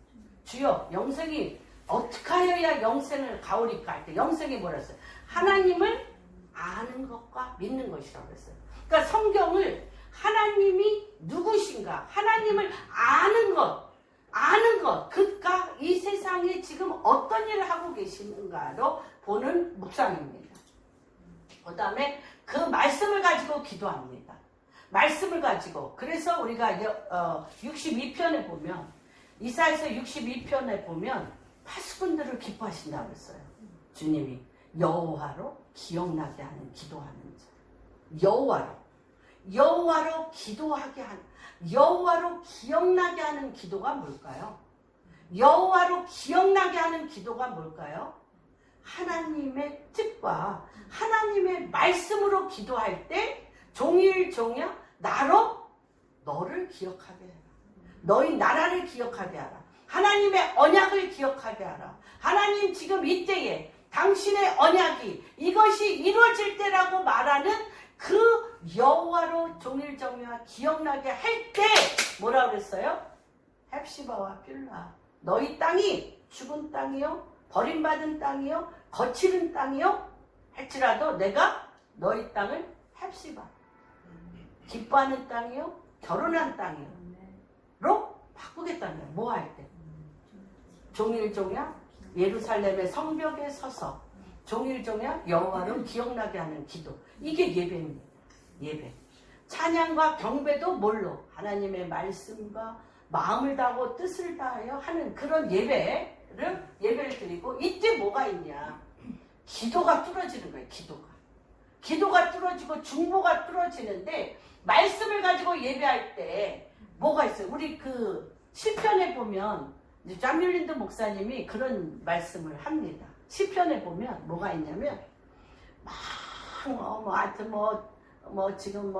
주여, 영생이 어떻게 하여야 영생을 가오리까 할 때 영생이 뭐라 했어요? 하나님을 아는 것과 믿는 것이라고 그랬어요. 그러니까 성경을 하나님이 누구신가? 하나님을 아는 것, 그가 이 세상에 지금 어떤 일을 하고 계시는가로 보는 묵상입니다. 그 다음에 그 말씀을 가지고 기도합니다. 말씀을 가지고. 그래서 우리가 62편에 보면, 이사야서 62편에 보면 파수꾼들을 기뻐하신다고 했어요. 주님이 여호와로 기억나게 하는 기도하는 자. 여호와로 기도하게 하는, 여호와로 기억나게 하는 기도가 뭘까요? 여호와로 기억나게 하는 기도가 뭘까요? 하나님의 뜻과 하나님의 말씀으로 기도할 때 종일종일 나로 너를 기억하게 해라. 너희 나라를 기억하게 하라. 하나님의 언약을 기억하게 하라. 하나님 지금 이때에 당신의 언약이 이것이 이루어질 때라고 말하는 그 여호와로 종일종일 기억나게 할 때 뭐라고 그랬어요? 헵시바와 빌라, 너희 땅이 죽은 땅이요, 버림받은 땅이요, 거칠은 땅이요 할지라도 내가 너희 땅을 헵시바, 기뻐하는 땅이요, 결혼한 땅이요로 바꾸겠다는 거예요. 뭐 할 때? 종일종일 예루살렘의 성벽에 서서 종일종일 여호와를 기억나게 하는 기도. 이게 예배입니다. 예배. 찬양과 경배도 뭘로? 하나님의 말씀과 마음을 다하고 뜻을 다하여 하는 그런 예배를 드리고, 이때 뭐가 있냐? 기도가 뚫어지는 거예요. 기도가 뚫어지고 중보가 뚫어지는데, 말씀을 가지고 예배할 때 뭐가 있어요? 우리 그 시편에 보면 잠밀린드 목사님이 그런 말씀을 합니다. 시편에 보면 뭐가 있냐면 지금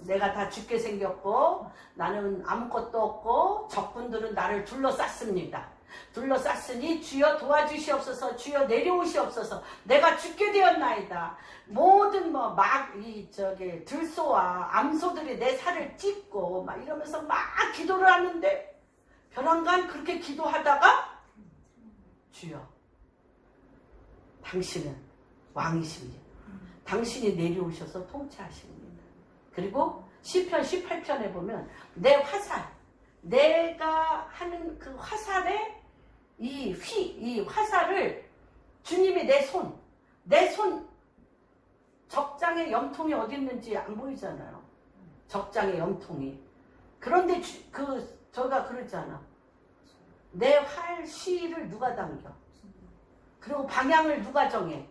내가 다 죽게 생겼고 나는 아무것도 없고 적군들은 나를 둘러쌌습니다. 둘러쌌으니 주여 도와주시옵소서, 주여 내려오시옵소서, 내가 죽게 되었나이다. 모든 들소와 암소들이 내 살을 찢고 막 이러면서 막 기도를 하는데, 벼랑간 그렇게 기도하다가 주여 당신은 왕이십니다. 당신이 내려오셔서 통치하십니다. 그리고 시편 18편에 보면 내 화살, 내가 하는 그 화살에 이 화살을 주님이 내 손 적장의 염통이 어디 있는지 안 보이잖아요. 적장의 염통이. 그런데 저가 그러잖아. 내 활 시를 누가 당겨? 그리고 방향을 누가 정해?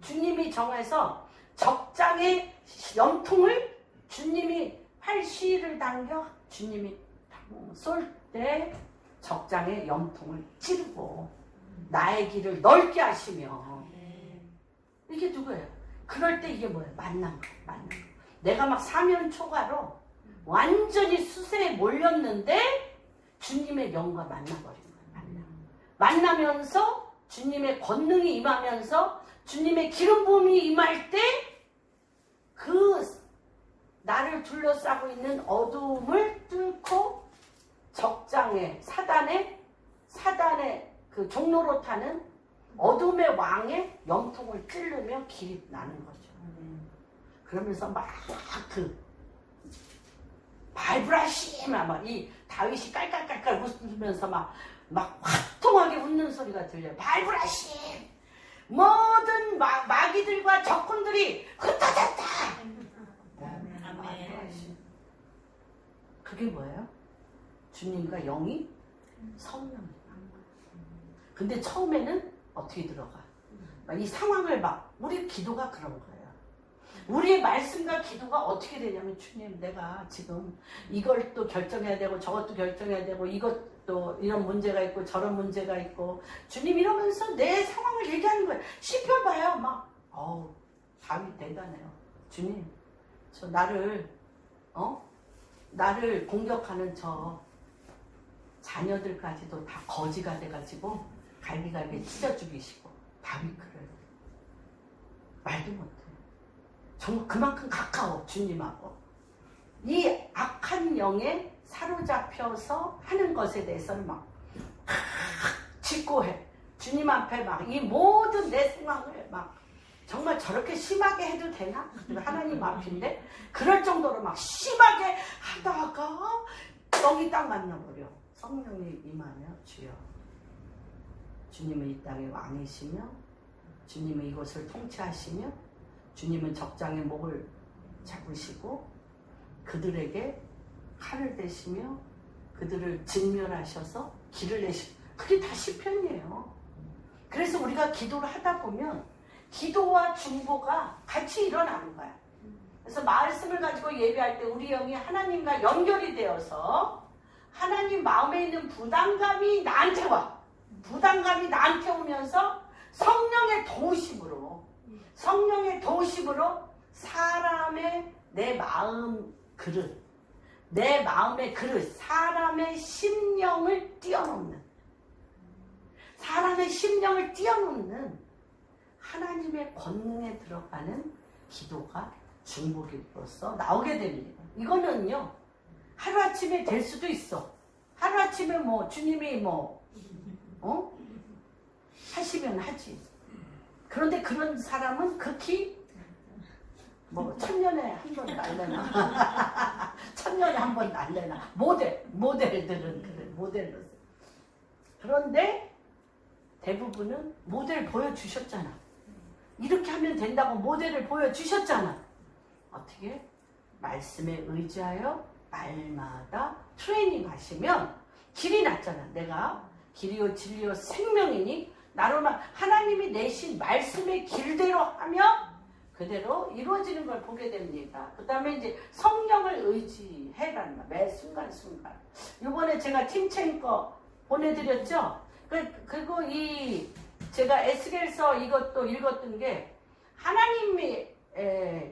주님이 정해서 적장의 염통을 주님이 활 시를 당겨 주님이 쏠 때 적장의 염통을 찌르고 나의 길을 넓게 하시며. 이게 누구예요? 그럴 때 이게 뭐예요? 만난 거. 내가 막 사면초가로 완전히 수세에 몰렸는데 주님의 영과 만나버린 거예요. 만나면서 주님의 권능이 임하면서 주님의 기름 부음이 임할 때 그 나를 둘러싸고 있는 어두움을 뚫고 적장의 사단의 그 종로로 타는 어둠의 왕의 염통을 찌르며 길이 나는 거죠. 그러면서 막 발브라시마 막 이 다윗이 깔깔깔깔 웃으면서 막 화통하게 웃는 소리가 들려요. 발브라시, 모든 마귀들과 적군들이 흩어졌다. 그게 뭐예요? 주님과 영이 성령이다. 근데 처음에는 어떻게 들어가? 이 상황을 우리 기도가 그런 거예요. 우리의 말씀과 기도가 어떻게 되냐면 주님 내가 지금 이걸 또 결정해야 되고 저것도 결정해야 되고 이것도 이런 문제가 있고 저런 문제가 있고 주님 이러면서 내 상황을 얘기하는 거예요. 시편 봐요. 막 다윗 대단해요. 주님 저 나를 공격하는 저 자녀들까지도 다 거지가 돼가지고 갈기갈기 찢어 죽이시고 다윗 그래요. 말도 못해. 정말 그만큼 가까워 주님하고. 이 악한 영에 사로잡혀서 하는 것에 대해서는 막 직고해. 주님 앞에 막 이 모든 내 상황을 막 정말 저렇게 심하게 해도 되나? 하나님 앞인데 그럴 정도로 막 심하게 하다가 떡이 딱 만나버려. 성령이 임하며 주여 주님은 이 땅의 왕이시며 주님은 이곳을 통치하시며 주님은 적장의 목을 잡으시고 그들에게 칼을 대시며 그들을 진멸하셔서 길을 내시고 그게 다 시편이에요. 그래서 우리가 기도를 하다 보면 기도와 중보가 같이 일어나는 거야. 그래서 말씀을 가지고 예배할 때 우리 영이 하나님과 연결이 되어서 하나님 마음에 있는 부담감이 나한테 와. 부담감이 나한테 오면서 성령의 도우심으로 사람의 내 마음 그릇, 내 마음의 그릇, 사람의 심령을 뛰어넘는 하나님의 권능에 들어가는 기도가 중보기로서 나오게 됩니다. 이거는요 하루아침에 될 수도 있어. 하루아침에 뭐 주님이 하시면 하지. 그런데 그런 사람은 극히 천년에 한 번 날래나 천년에 한 번 날래나 모델들은 그래 모델로서. 그런데 대부분은 모델 보여주셨잖아. 이렇게 하면 된다고 모델을 보여주셨잖아. 어떻게? 말씀에 의지하여 말마다 트레이닝 하시면 길이 났잖아. 내가 길이요 진리요 생명이니 나로만 하나님이 내신 말씀의 길대로 하면 그대로 이루어지는 걸 보게 됩니다. 그 다음에 이제 성령을 의지해라는 말. 매 순간순간. 이번에 제가 팀체인 거 보내드렸죠? 그리고 제가 에스겔서 이것도 읽었던 게 하나님이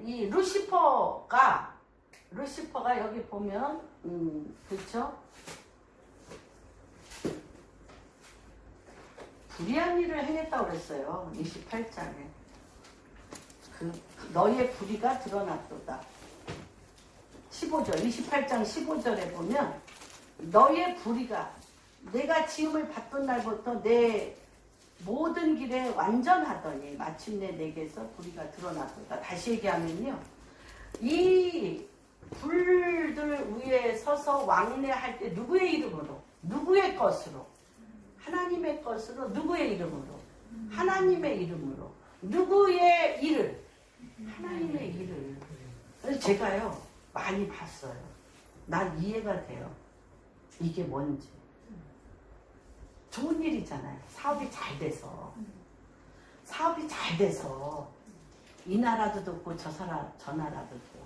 이 루시퍼가 여기 보면 그렇죠? 불의한 일을 행했다고 그랬어요. 28장에. 너희의 불의가 드러났도다. 15절, 28장 15절에 보면 너희의 불의가 내가 지음을 받던 날부터 내 모든 길에 완전하더니 마침내 내게서 불의가 드러났도다. 다시 얘기하면요. 이 불들 위에 서서 왕래할 때 누구의 이름으로? 누구의 것으로? 하나님의 것으로 누구의 이름으로? 하나님의 이름으로. 누구의 일을? 하나님의 일을. 그래서 제가요 많이 봤어요. 난 이해가 돼요. 이게 뭔지. 좋은 일이잖아요. 사업이 잘 돼서 이 나라도 돕고 저 나라도 좋아.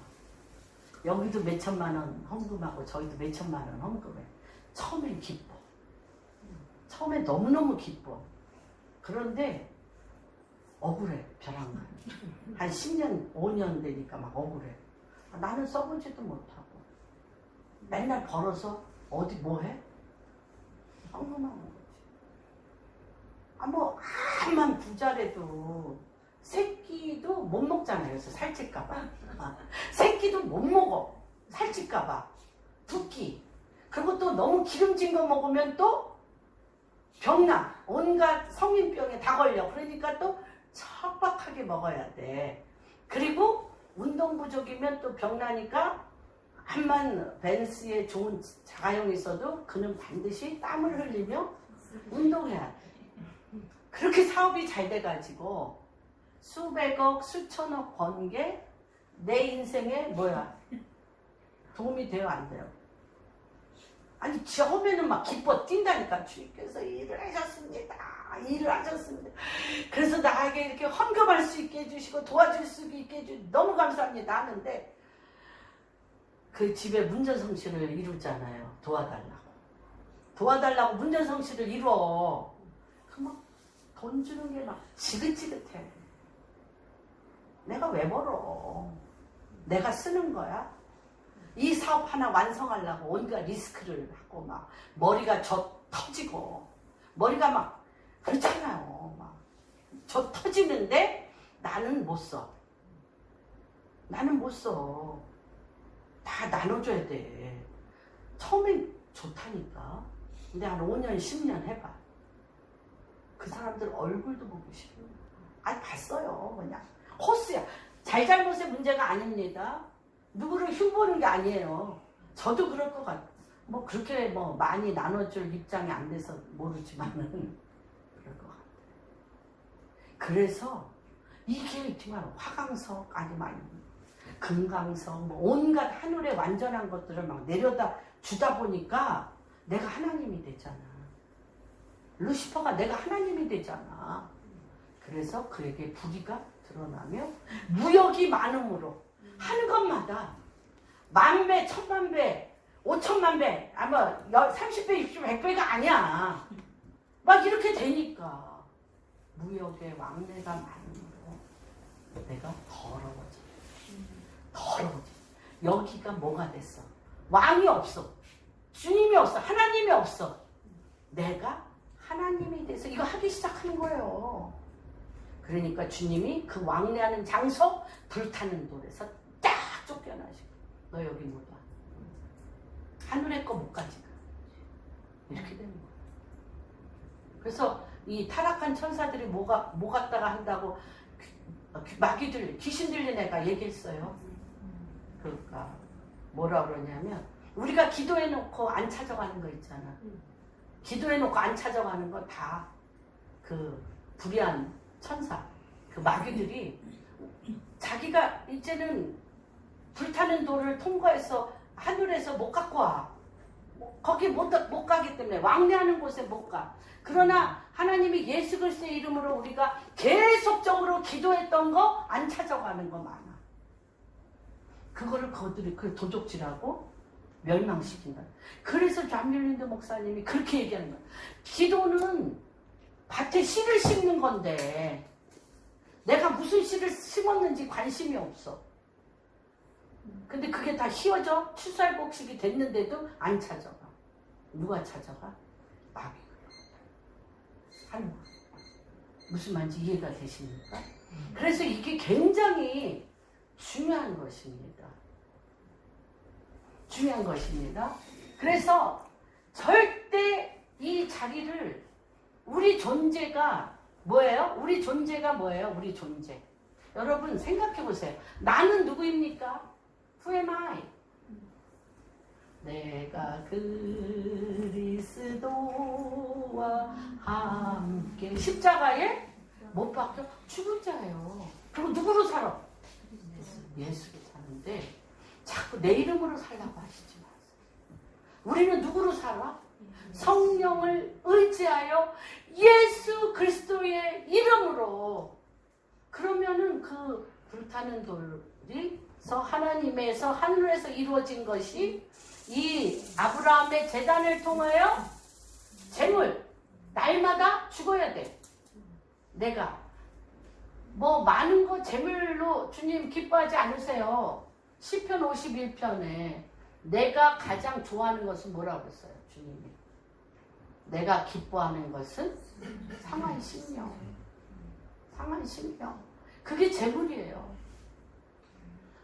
여기도 몇 천만 원 헌금하고 저기도 몇 천만 원 헌금해. 처음엔 기뻐. 처음에 너무너무 기뻐. 그런데 억울해. 벼랑간. 한 10년 5년 되니까 막 억울해. 나는 써보지도 못하고 맨날 벌어서 어디 뭐해? 헌금하는 거지. 암만 부자래도 새끼도 못 먹잖아요. 그래서 살찔까봐. 새끼도 못 먹어. 살찔까봐. 두 끼. 그리고 또 너무 기름진 거 먹으면 또 병나. 온갖 성인병에 다 걸려. 그러니까 또 척박하게 먹어야 돼. 그리고 운동 부족이면 또 병나니까 암만 벤츠에 좋은 자가용이 있어도 그는 반드시 땀을 흘리며 운동해야 돼. 그렇게 사업이 잘 돼가지고 수백억, 수천억 번 게 내 인생에 도움이 돼요, 안 돼요? 아니 처음에는 막 기뻐 뛴다니까. 주님께서 일을 하셨습니다. 일을 하셨습니다. 그래서 나에게 이렇게 헌금할 수 있게 해주시고 도와줄 수 있게 해주시고 너무 감사합니다 하는데 그 집에 문전성시를 이루잖아요. 도와달라고 문전성시를 이루어. 막 돈 주는 게 막 지긋지긋해. 내가 왜 벌어? 내가 쓰는 거야? 이 사업 하나 완성하려고 온갖 리스크를 하고 막 머리가 터지고 머리가 막 그렇잖아요. 막 터지는데 나는 못 써. 나는 못 써. 다 나눠줘야 돼. 처음엔 좋다니까. 근데 한 5년, 10년 해봐. 그 사람들 얼굴도 보고 싶어. 아니 봤어요. 그냥 호스야. 잘잘못의 문제가 아닙니다. 누구를 흉보는 게 아니에요. 저도 그럴 것 같아. 뭐 그렇게 뭐 많이 나눠줄 입장이 안 돼서 모르지만은 그럴 것 같아. 그래서 이게 정말 화강석 아니면 금강석 뭐 온갖 하늘의 완전한 것들을 막 내려다 주다 보니까 내가 하나님이 되잖아. 루시퍼가 내가 하나님이 되잖아. 그래서 그에게 불의가 드러나며 무역이 많음으로 하는 것마다 10,000배, 10,000배, 5,000,000배, 아마 30배, 60배, 100배가 아니야. 막 이렇게 되니까 무역의 왕래가 많음으로 내가 더러워져. 여기가 뭐가 됐어? 왕이 없어. 주님이 없어. 하나님이 없어. 내가 하나님이 돼서 이거 하기 시작하는 거예요. 그러니까 주님이 그 왕래하는 장소 불타는 돌에서 딱 쫓겨나시고 너 여기 못 와. 하늘의 거 못 가지가. 이렇게 되는 거야. 그래서 이 타락한 천사들이 뭐 갖다가 한다고 마귀들, 귀신 들린 애가 얘기했어요. 그러니까 뭐라 그러냐면 우리가 기도해놓고 안 찾아가는 거 있잖아. 기도해놓고 안 찾아가는 거 다 그 불의한 천사, 그 마귀들이 자기가 이제는 불타는 돌을 통과해서 하늘에서 못 갖고 와. 거기 못 가기 때문에 왕래하는 곳에 못 가. 그러나 하나님이 예수 그리스도의 이름으로 우리가 계속적으로 기도했던 거 안 찾아가는 거 많아. 그거를 그 도적질하고 멸망시킨다. 그래서 존 밀린드 목사님이 그렇게 얘기하는 거야. 기도는 밭에 씨를 심는 건데 내가 무슨 씨를 심었는지 관심이 없어. 근데 그게 다 휘어져 추살복식이 됐는데도 안 찾아가. 누가 찾아가? 마귀가. 하는 거야. 무슨 말인지 이해가 되십니까? 그래서 이게 굉장히 중요한 것입니다. 중요한 것입니다. 그래서 절대 이 자리를 우리 존재가 뭐예요? 우리 존재가 뭐예요? 우리 존재. 여러분 생각해 보세요. 나는 누구입니까? Who am I? 내가 그리스도와 함께 십자가에 못 박혀 죽을 자예요. 그럼 누구로 살아? 예수로 사는데 자꾸 내 이름으로 살라고 하시지 마세요. 우리는 누구로 살아? 성령을 의지하여 예수 그리스도의 이름으로. 그러면은 그 불타는 돌이서 하나님에서 하늘에서 이루어진 것이 이 아브라함의 제단을 통하여 재물 날마다 죽어야 돼. 내가 뭐 많은 거 재물로 주님 기뻐하지 않으세요. 시편 51편에 내가 가장 좋아하는 것은 뭐라고 했어요? 주님이 내가 기뻐하는 것은 상한 심령. 상한 심령. 그게 재물이에요.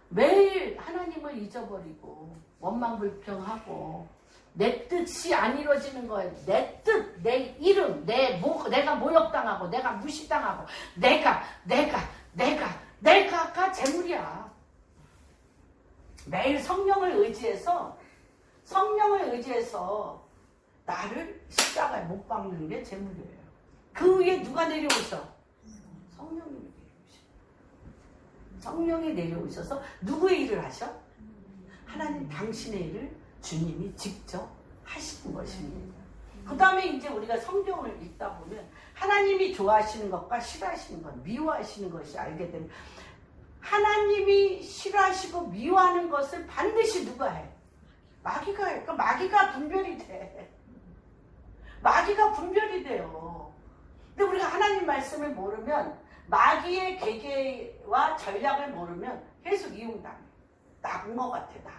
매일 하나님을 잊어버리고 원망불평하고 내 뜻이 안 이루어지는 거예요. 내 뜻, 내 이름, 내가 모욕당하고 내가 무시당하고 내가가 재물이야. 매일 성령을 의지해서 나를 십자가에 못 박는 게 재물이에요. 그 위에 누가 내려오셔? 성령이 내려오셔서 누구의 일을 하셔? 하나님 당신의 일을 주님이 직접 하시는 것입니다. 그 다음에 이제 우리가 성경을 읽다 보면 하나님이 좋아하시는 것과 싫어하시는 것, 미워하시는 것이 알게 되면 하나님이 싫어하시고 미워하는 것을 반드시 누가 해? 마귀가 해. 그러니까 마귀가 분별이 돼. 마귀가 분별이 돼요. 근데 우리가 하나님 말씀을 모르면 마귀의 계계와 전략을 모르면 계속 이용당해. 나쁜 것 같아, 나.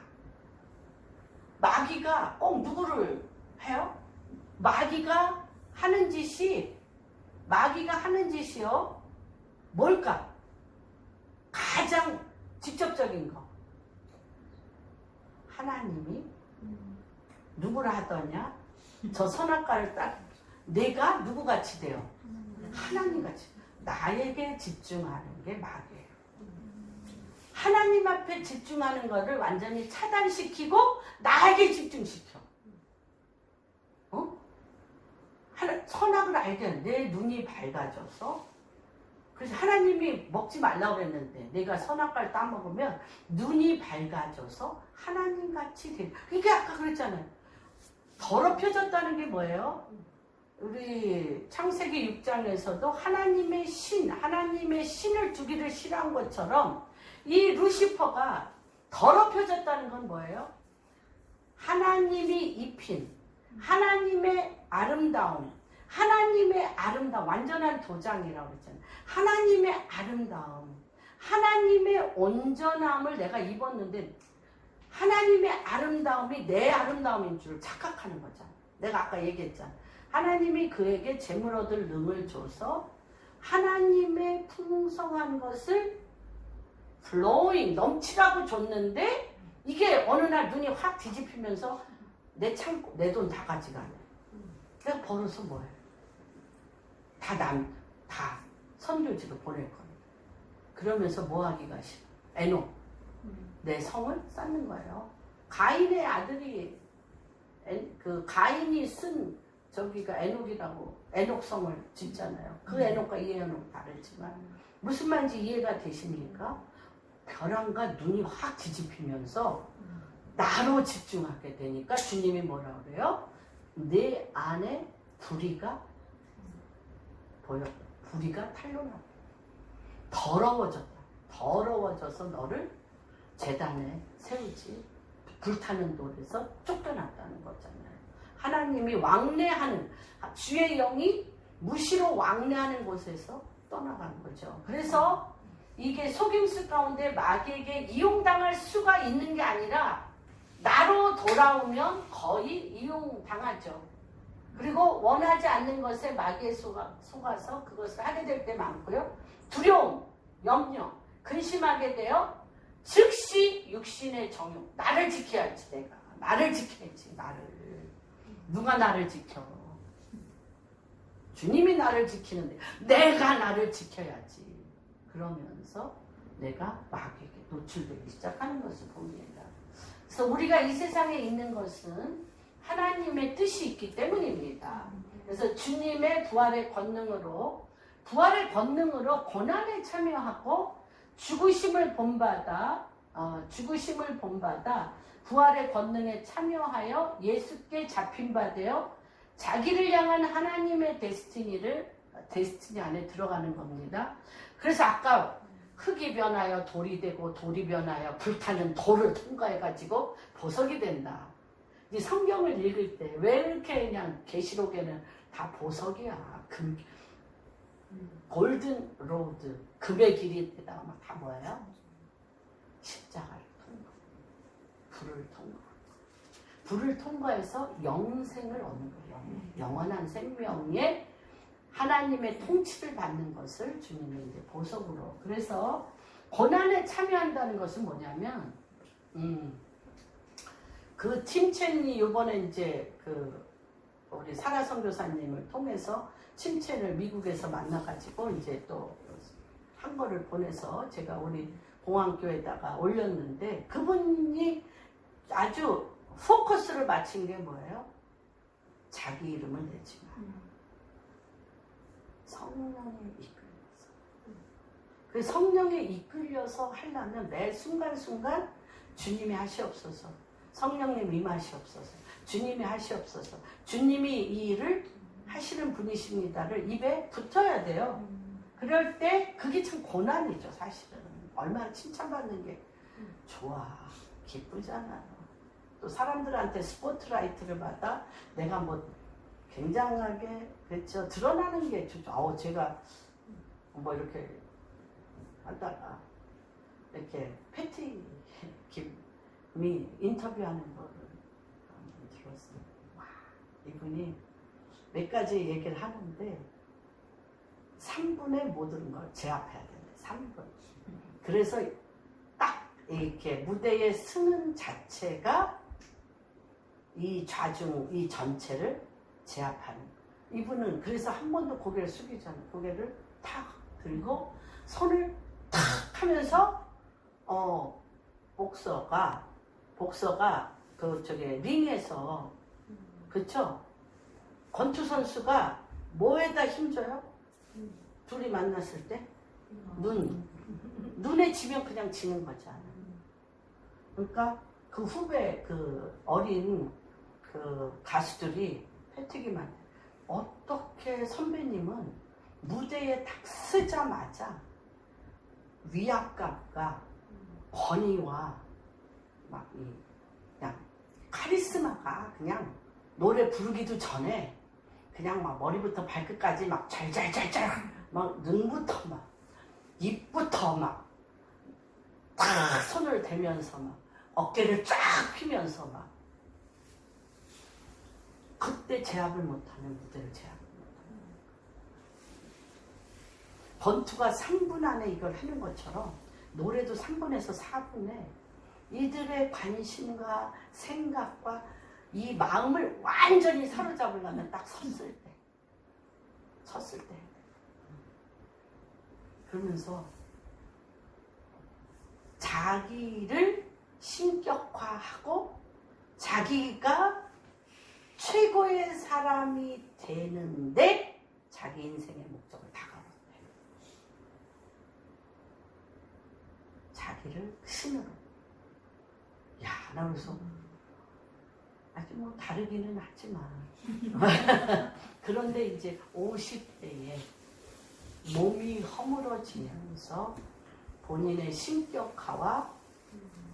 마귀가 꼭 누구를 해요? 마귀가 하는 짓이요? 뭘까? 가장 직접적인 거. 하나님이 누구를 하더냐? 저 선악과를 딱 내가 누구같이 돼요? 하나님같이. 나에게 집중하는 게 마귀예요. 하나님 앞에 집중하는 거를 완전히 차단시키고 나에게 집중시켜. 선악을 알게 내 눈이 밝아져서 그래서 하나님이 먹지 말라고 그랬는데 내가 선악과를 따먹으면 눈이 밝아져서 하나님같이 돼. 이게 아까 그랬잖아요. 더럽혀졌다는 게 뭐예요? 우리 창세기 6장에서도 하나님의 신을 주기를 싫어한 것처럼 이 루시퍼가 더럽혀졌다는 건 뭐예요? 하나님이 입힌 하나님의 아름다움, 완전한 도장이라고 그랬잖아요. 하나님의 아름다움, 하나님의 온전함을 내가 입었는데 하나님의 아름다움이 내 아름다움인 줄 착각하는 거잖아. 내가 아까 얘기했잖아. 하나님이 그에게 재물 얻을 능을 줘서 하나님의 풍성한 것을 flowing, 넘치라고 줬는데 이게 어느 날 눈이 확 뒤집히면서 내 창고, 내 돈 다 가져가네. 내가 벌어서 뭐해? 다 선교지로 보낼 겁니다. 그러면서 뭐 하기가 싫어? 에녹. 내 성을 쌓는 거예요. 가인의 아들이, 가인이 쓴 저기가 에녹이라고, 에녹성을 짓잖아요. 그 에녹과 이 에녹 다르지만, 무슨 말인지 이해가 되십니까? 벼랑과 눈이 확 뒤집히면서 나로 집중하게 되니까 주님이 뭐라 그래요? 내 안에 불의가 보여. 불의가 탄로나. 더러워져서 너를 제단에 세우지. 불타는 돌에서 쫓겨났다는 거잖아요. 하나님이 왕래하는, 주의 영이 무시로 왕래하는 곳에서 떠나간 거죠. 그래서 이게 속임수 가운데 마귀에게 이용당할 수가 있는 게 아니라 나로 돌아오면 거의 이용당하죠. 그리고 원하지 않는 것에 마귀에 속아서 그것을 하게 될 때 많고요. 두려움, 염려, 근심하게 되어 즉시 육신의 정욕. 나를 지켜야지 내가. 나를 지켜야지 나를. 누가 나를 지켜? 주님이 나를 지키는데 내가 나를 지켜야지. 그러면서 내가 마귀에게 노출되기 시작하는 것을 봅니다. 그래서 우리가 이 세상에 있는 것은 하나님의 뜻이 있기 때문입니다. 그래서 주님의 부활의 권능으로 고난에 참여하고 죽으심을 본받아 부활의 권능에 참여하여 예수께 잡힌 바 되어 자기를 향한 하나님의 데스티니 안에 들어가는 겁니다. 그래서 아까 흙이 변하여 돌이 되고 돌이 변하여 불타는 돌을 통과해가지고 보석이 된다. 이 성경을 읽을 때 왜 이렇게 그냥 계시록에는 다 보석이야. 골든 로드, 금의 길이 되다가 막 다 뭐예요? 십자가를 통과, 불을 통과해서 영생을 얻는 거예요. 영원한 생명에 하나님의 통치를 받는 것을 주님이 이제 보석으로. 그래서 고난에 참여한다는 것은 뭐냐면, 그 팀첸이 이번에 이제 우리 사라 선교사님을 통해서 팀첸을 미국에서 만나가지고 이제 또 한 거를 보내서 제가 우리 공항교에다가 올렸는데 그분이 아주 포커스를 맞춘 게 뭐예요? 자기 이름을 내지 마. 성령에 이끌려서. 그 성령에 이끌려서 하려면 매 순간순간 주님이 하시옵소서. 성령님 임하시옵소서. 주님이 하시옵소서. 주님이 이 일을 하시는 분이십니다를 입에 붙어야 돼요. 그럴 때 그게 참 고난이죠, 사실은. 얼마나 칭찬받는 게 좋아, 기쁘잖아요. 또 사람들한테 스포트라이트를 받아 내가 뭐 굉장하게 그렇죠 드러나는 게 좋죠. 제가 뭐 이렇게 하다가 이렇게 패티 김이 인터뷰하는 거를 한번 들었어요. 와, 이분이 몇 가지 얘기를 하는데 3분의 모든 걸 제압해야 되는데 3분. 그래서 딱 이렇게 무대에 서는 자체가 이 좌중 이 전체를 제압하는. 이분은 그래서 한 번도 고개를 숙이지 않아요. 고개를 탁 들고 손을 탁 하면서 복서가 그 저기 링에서 그쵸? 권투 선수가 뭐에다 힘줘요? 둘이 만났을 때 눈에 지면 그냥 지는 거잖아. 그러니까 그 후배 그 어린 그 가수들이 패티기만 어떻게 선배님은 무대에 딱 서자마자 위압감과 권위와 막 그냥 카리스마가 그냥 노래 부르기도 전에 그냥 막 머리부터 발끝까지 막 잘잘잘잘 막 눈부터 막 입부터 막 딱 손을 대면서 막 어깨를 쫙 펴면서 막 그때 제압을 못하는 무대를 제압을 못하는 권투가 3분 안에 이걸 하는 것처럼 노래도 3분에서 4분에 이들의 관심과 생각과 이 마음을 완전히 사로잡으려면 딱 섰을 때 그러면서 자기를 신격화하고 자기가 최고의 사람이 되는데 자기 인생의 목적을 다가오는 거예요. 자기를 신으로. 야, 나 그래서 아주 뭐 다르기는 하지만 그런데 이제 50대에 몸이 허물어지면서 본인의 신격화와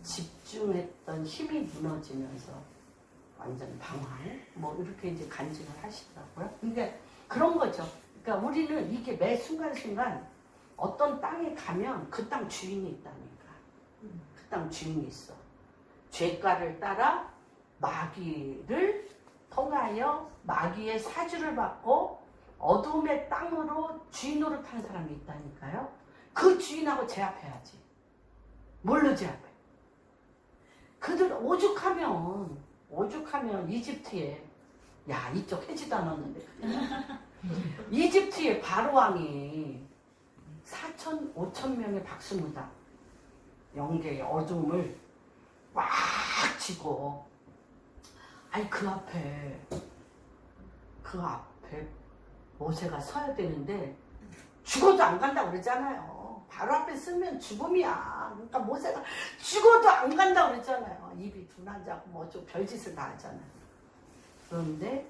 집중했던 힘이 무너지면서 완전 방황 뭐 이렇게 이제 간증을 하시더라고요. 그러니까 그런 거죠. 그러니까 우리는 이게 매 순간순간 어떤 땅에 가면 그 땅 주인이 있다니까. 그 땅 주인이 있어. 죄가를 따라 마귀를 통하여 마귀의 사주를 받고 어둠의 땅으로 주인 노릇하는 사람이 있다니까요. 그 주인하고 제압해야지. 뭘로 제압해? 그들 오죽하면 이집트에 야 이쪽 해지도 않았는데 이집트의 바로왕이 4천 5천 명의 박수무당 영계의 어둠을 꽉 쥐고 아니 그 앞에 모세가 서야 되는데 죽어도 안 간다고 그러잖아요. 바로 앞에 쓰면 죽음이야. 그러니까 모세가 죽어도 안 간다고 그랬잖아요. 입이 둔하자고 뭐 좀 별짓을 다 하잖아요. 그런데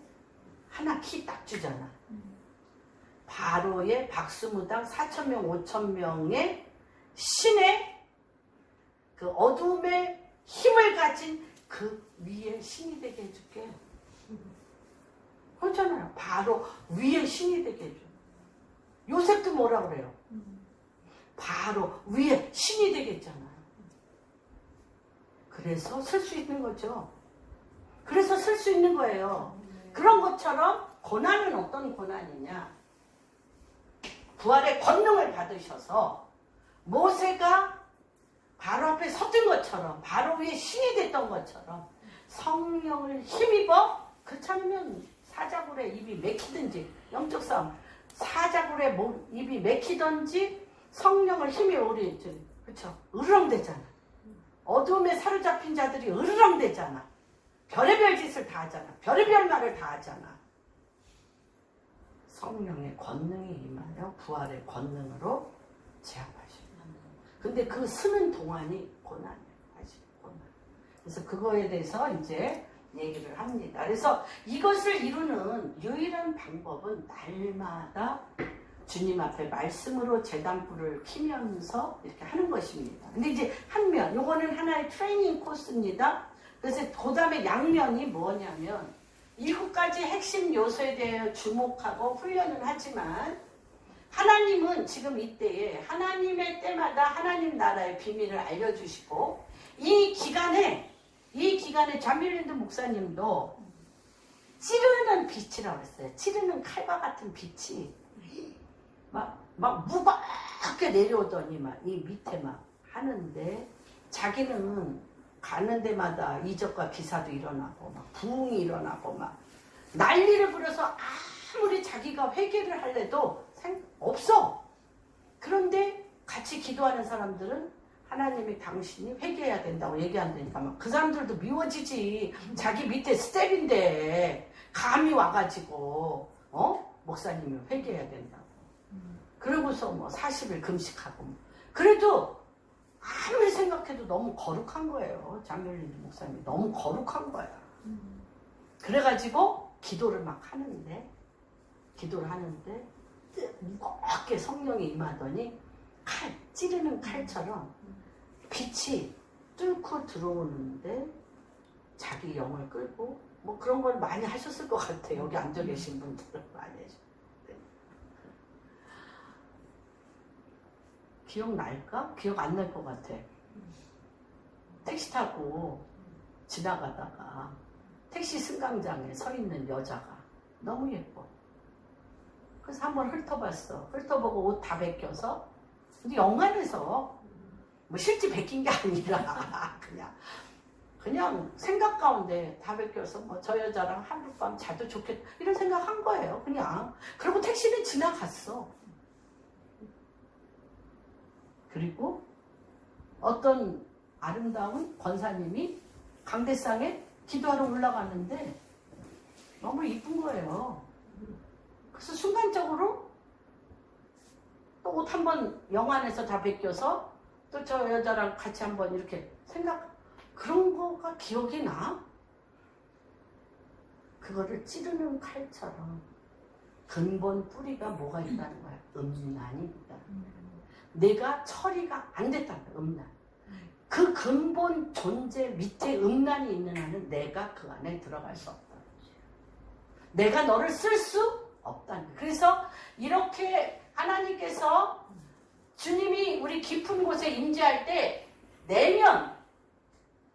하나 키 딱 주잖아. 바로의 박수무당 4,000명 5,000명의 신의 그 어둠의 힘을 가진 그 위에 신이 되게 해줄게. 그렇잖아요. 바로 위에 신이 되게 해줘. 요셉도 뭐라 그래요? 바로 위에 신이 되게 했잖아요. 그래서 쓸 수 있는 거죠. 그래서 쓸 수 있는 거예요. 그런 것처럼 고난은 어떤 고난이냐? 부활의 권능을 받으셔서 모세가 바로 앞에 섰던 것처럼 바로 위에 신이 됐던 것처럼 성령을 힘입어 그렇지 않으면 사자굴에 입이 맥히든지 영적 싸움 사자굴에 입이 맥히든지 성령을 힘입어 우리 그렇죠 으르렁대잖아. 어둠에 사로잡힌 자들이 으르렁대잖아. 별의별 짓을 다 하잖아. 별의별 말을 다 하잖아. 성령의 권능이 임하여 부활의 권능으로 제압하시는 거예요. 근데 그 쓰는 동안이 고난이에요. 사실 고난. 그래서 그거에 대해서 이제 얘기를 합니다. 그래서 이것을 이루는 유일한 방법은 날마다 주님 앞에 말씀으로 제단불을 켜면서 이렇게 하는 것입니다. 근데 이제 한 면, 요거는 하나의 트레이닝 코스입니다. 그래서 그 다음에 양면이 뭐냐면 7가지 핵심 요소에 대해 주목하고 훈련을 하지만 하나님은 지금 이때에 하나님의 때마다 하나님 나라의 비밀을 알려주시고 이 기간에 자밀랜드 목사님도 찌르는 빛이라고 했어요. 찌르는 칼과 같은 빛이 막 무겁게 내려오더니 막 이 밑에 막 하는데 자기는 가는 데마다 이적과 기사도 일어나고 막 부흥이 일어나고 막 난리를 부려서 아무리 자기가 회개를 할래도 없어. 그런데 같이 기도하는 사람들은 하나님이 당신이 회개해야 된다고 얘기한다니까 막 그 사람들도 미워지지. 자기 밑에 스텝인데 감히 와가지고 목사님이 회개해야 된다고. 그러고서 뭐 40일 금식하고 그래도 아무리 생각해도 너무 거룩한 거예요. 장멜린 목사님이 너무 거룩한 거야. 그래가지고 기도를 하는데 무겁게 성령이 임하더니 찌르는 칼처럼 빛이 뚫고 들어오는데 자기 영을 끌고 뭐 그런 걸 많이 하셨을 것 같아요. 여기 앉아 계신 분들은 많이 하셨는데 기억날까? 기억 안 날 것 같아. 택시 타고 지나가다가 택시 승강장에 서 있는 여자가 너무 예뻐. 그래서 한번 훑어봤어. 훑어보고 옷 다 벗겨서. 근데 영화에서 뭐 실제 벗긴 게 아니라 그냥 생각 가운데 다 벗겨서 뭐 저 여자랑 하룻밤 자도 좋겠다 이런 생각한 거예요. 그냥. 그리고 택시는 지나갔어. 그리고 어떤 아름다운 권사님이 강대상에 기도하러 올라갔는데 너무 이쁜 거예요. 그래서 순간적으로 또 옷 한번 영안에서 다 벗겨서 또 저 여자랑 같이 한번 이렇게 그런 거가 기억이 나? 그거를 찌르는 칼처럼 근본 뿌리가 뭐가 있다는 거야? 음란이 있다. 내가 처리가 안 됐다는 거야. 음란. 그 근본 존재 밑에 음란이 있는 한은 내가 그 안에 들어갈 수 없다. 내가 너를 쓸 수 없다는 거야. 그래서 이렇게 하나님께서 주님이 우리 깊은 곳에 임재할 때 내면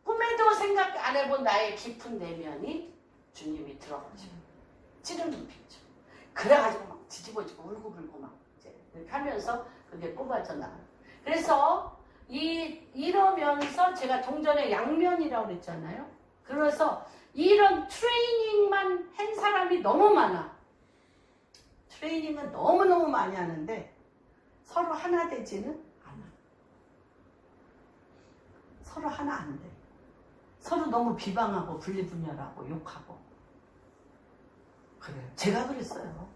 꿈에도 생각 안 해본 나의 깊은 내면이 주님이 들어가죠. 찌르는 빛이죠. 그래가지고 막 뒤집어지고 울고불고 막 이렇게 하면서 그게 뽑아져 나와요. 그래서 이러면서 제가 동전의 양면이라고 그랬잖아요. 그래서 이런 트레이닝만 한 사람이 너무 많아. 트레이닝은 너무너무 많이 하는데 서로 하나 되지는 않아. 서로 하나 안 돼. 서로 너무 비방하고 분리분열하고 욕하고. 그래요. 제가 그랬어요.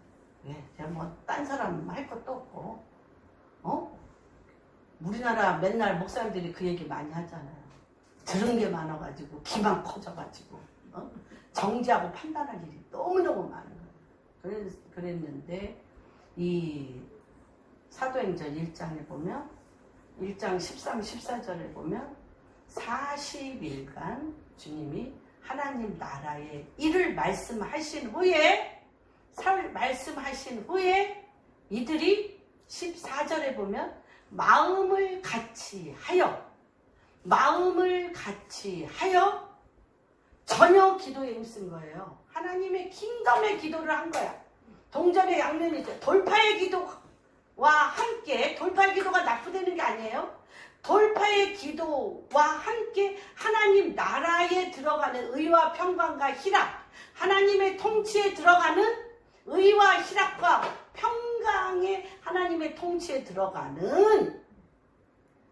예, 제가 뭐 딴 사람 할 것도 없고. 우리나라 맨날 목사님들이 그 얘기 많이 하잖아요. 들은 게 많아가지고 기만 커져가지고 정지하고 판단할 일이 너무너무 많은 거예요. 그랬는데 이 사도행전 1장에 보면 1장 13, 14절에 보면 40일간 주님이 하나님 나라의 일을 말씀하신 후에 이들이 14절에 보면 마음을 같이 하여 전혀 기도에 힘쓴 거예요. 하나님의 킹덤의 기도를 한 거야. 동전의 양면이죠. 돌파의 기도와 함께, 돌파의 기도가 나쁘다는 게 아니에요. 돌파의 기도와 함께 하나님 나라에 들어가는 의와 평강과 희락, 하나님의 통치에 들어가는 의와 희락과 평강의 하나님의 통치에 들어가는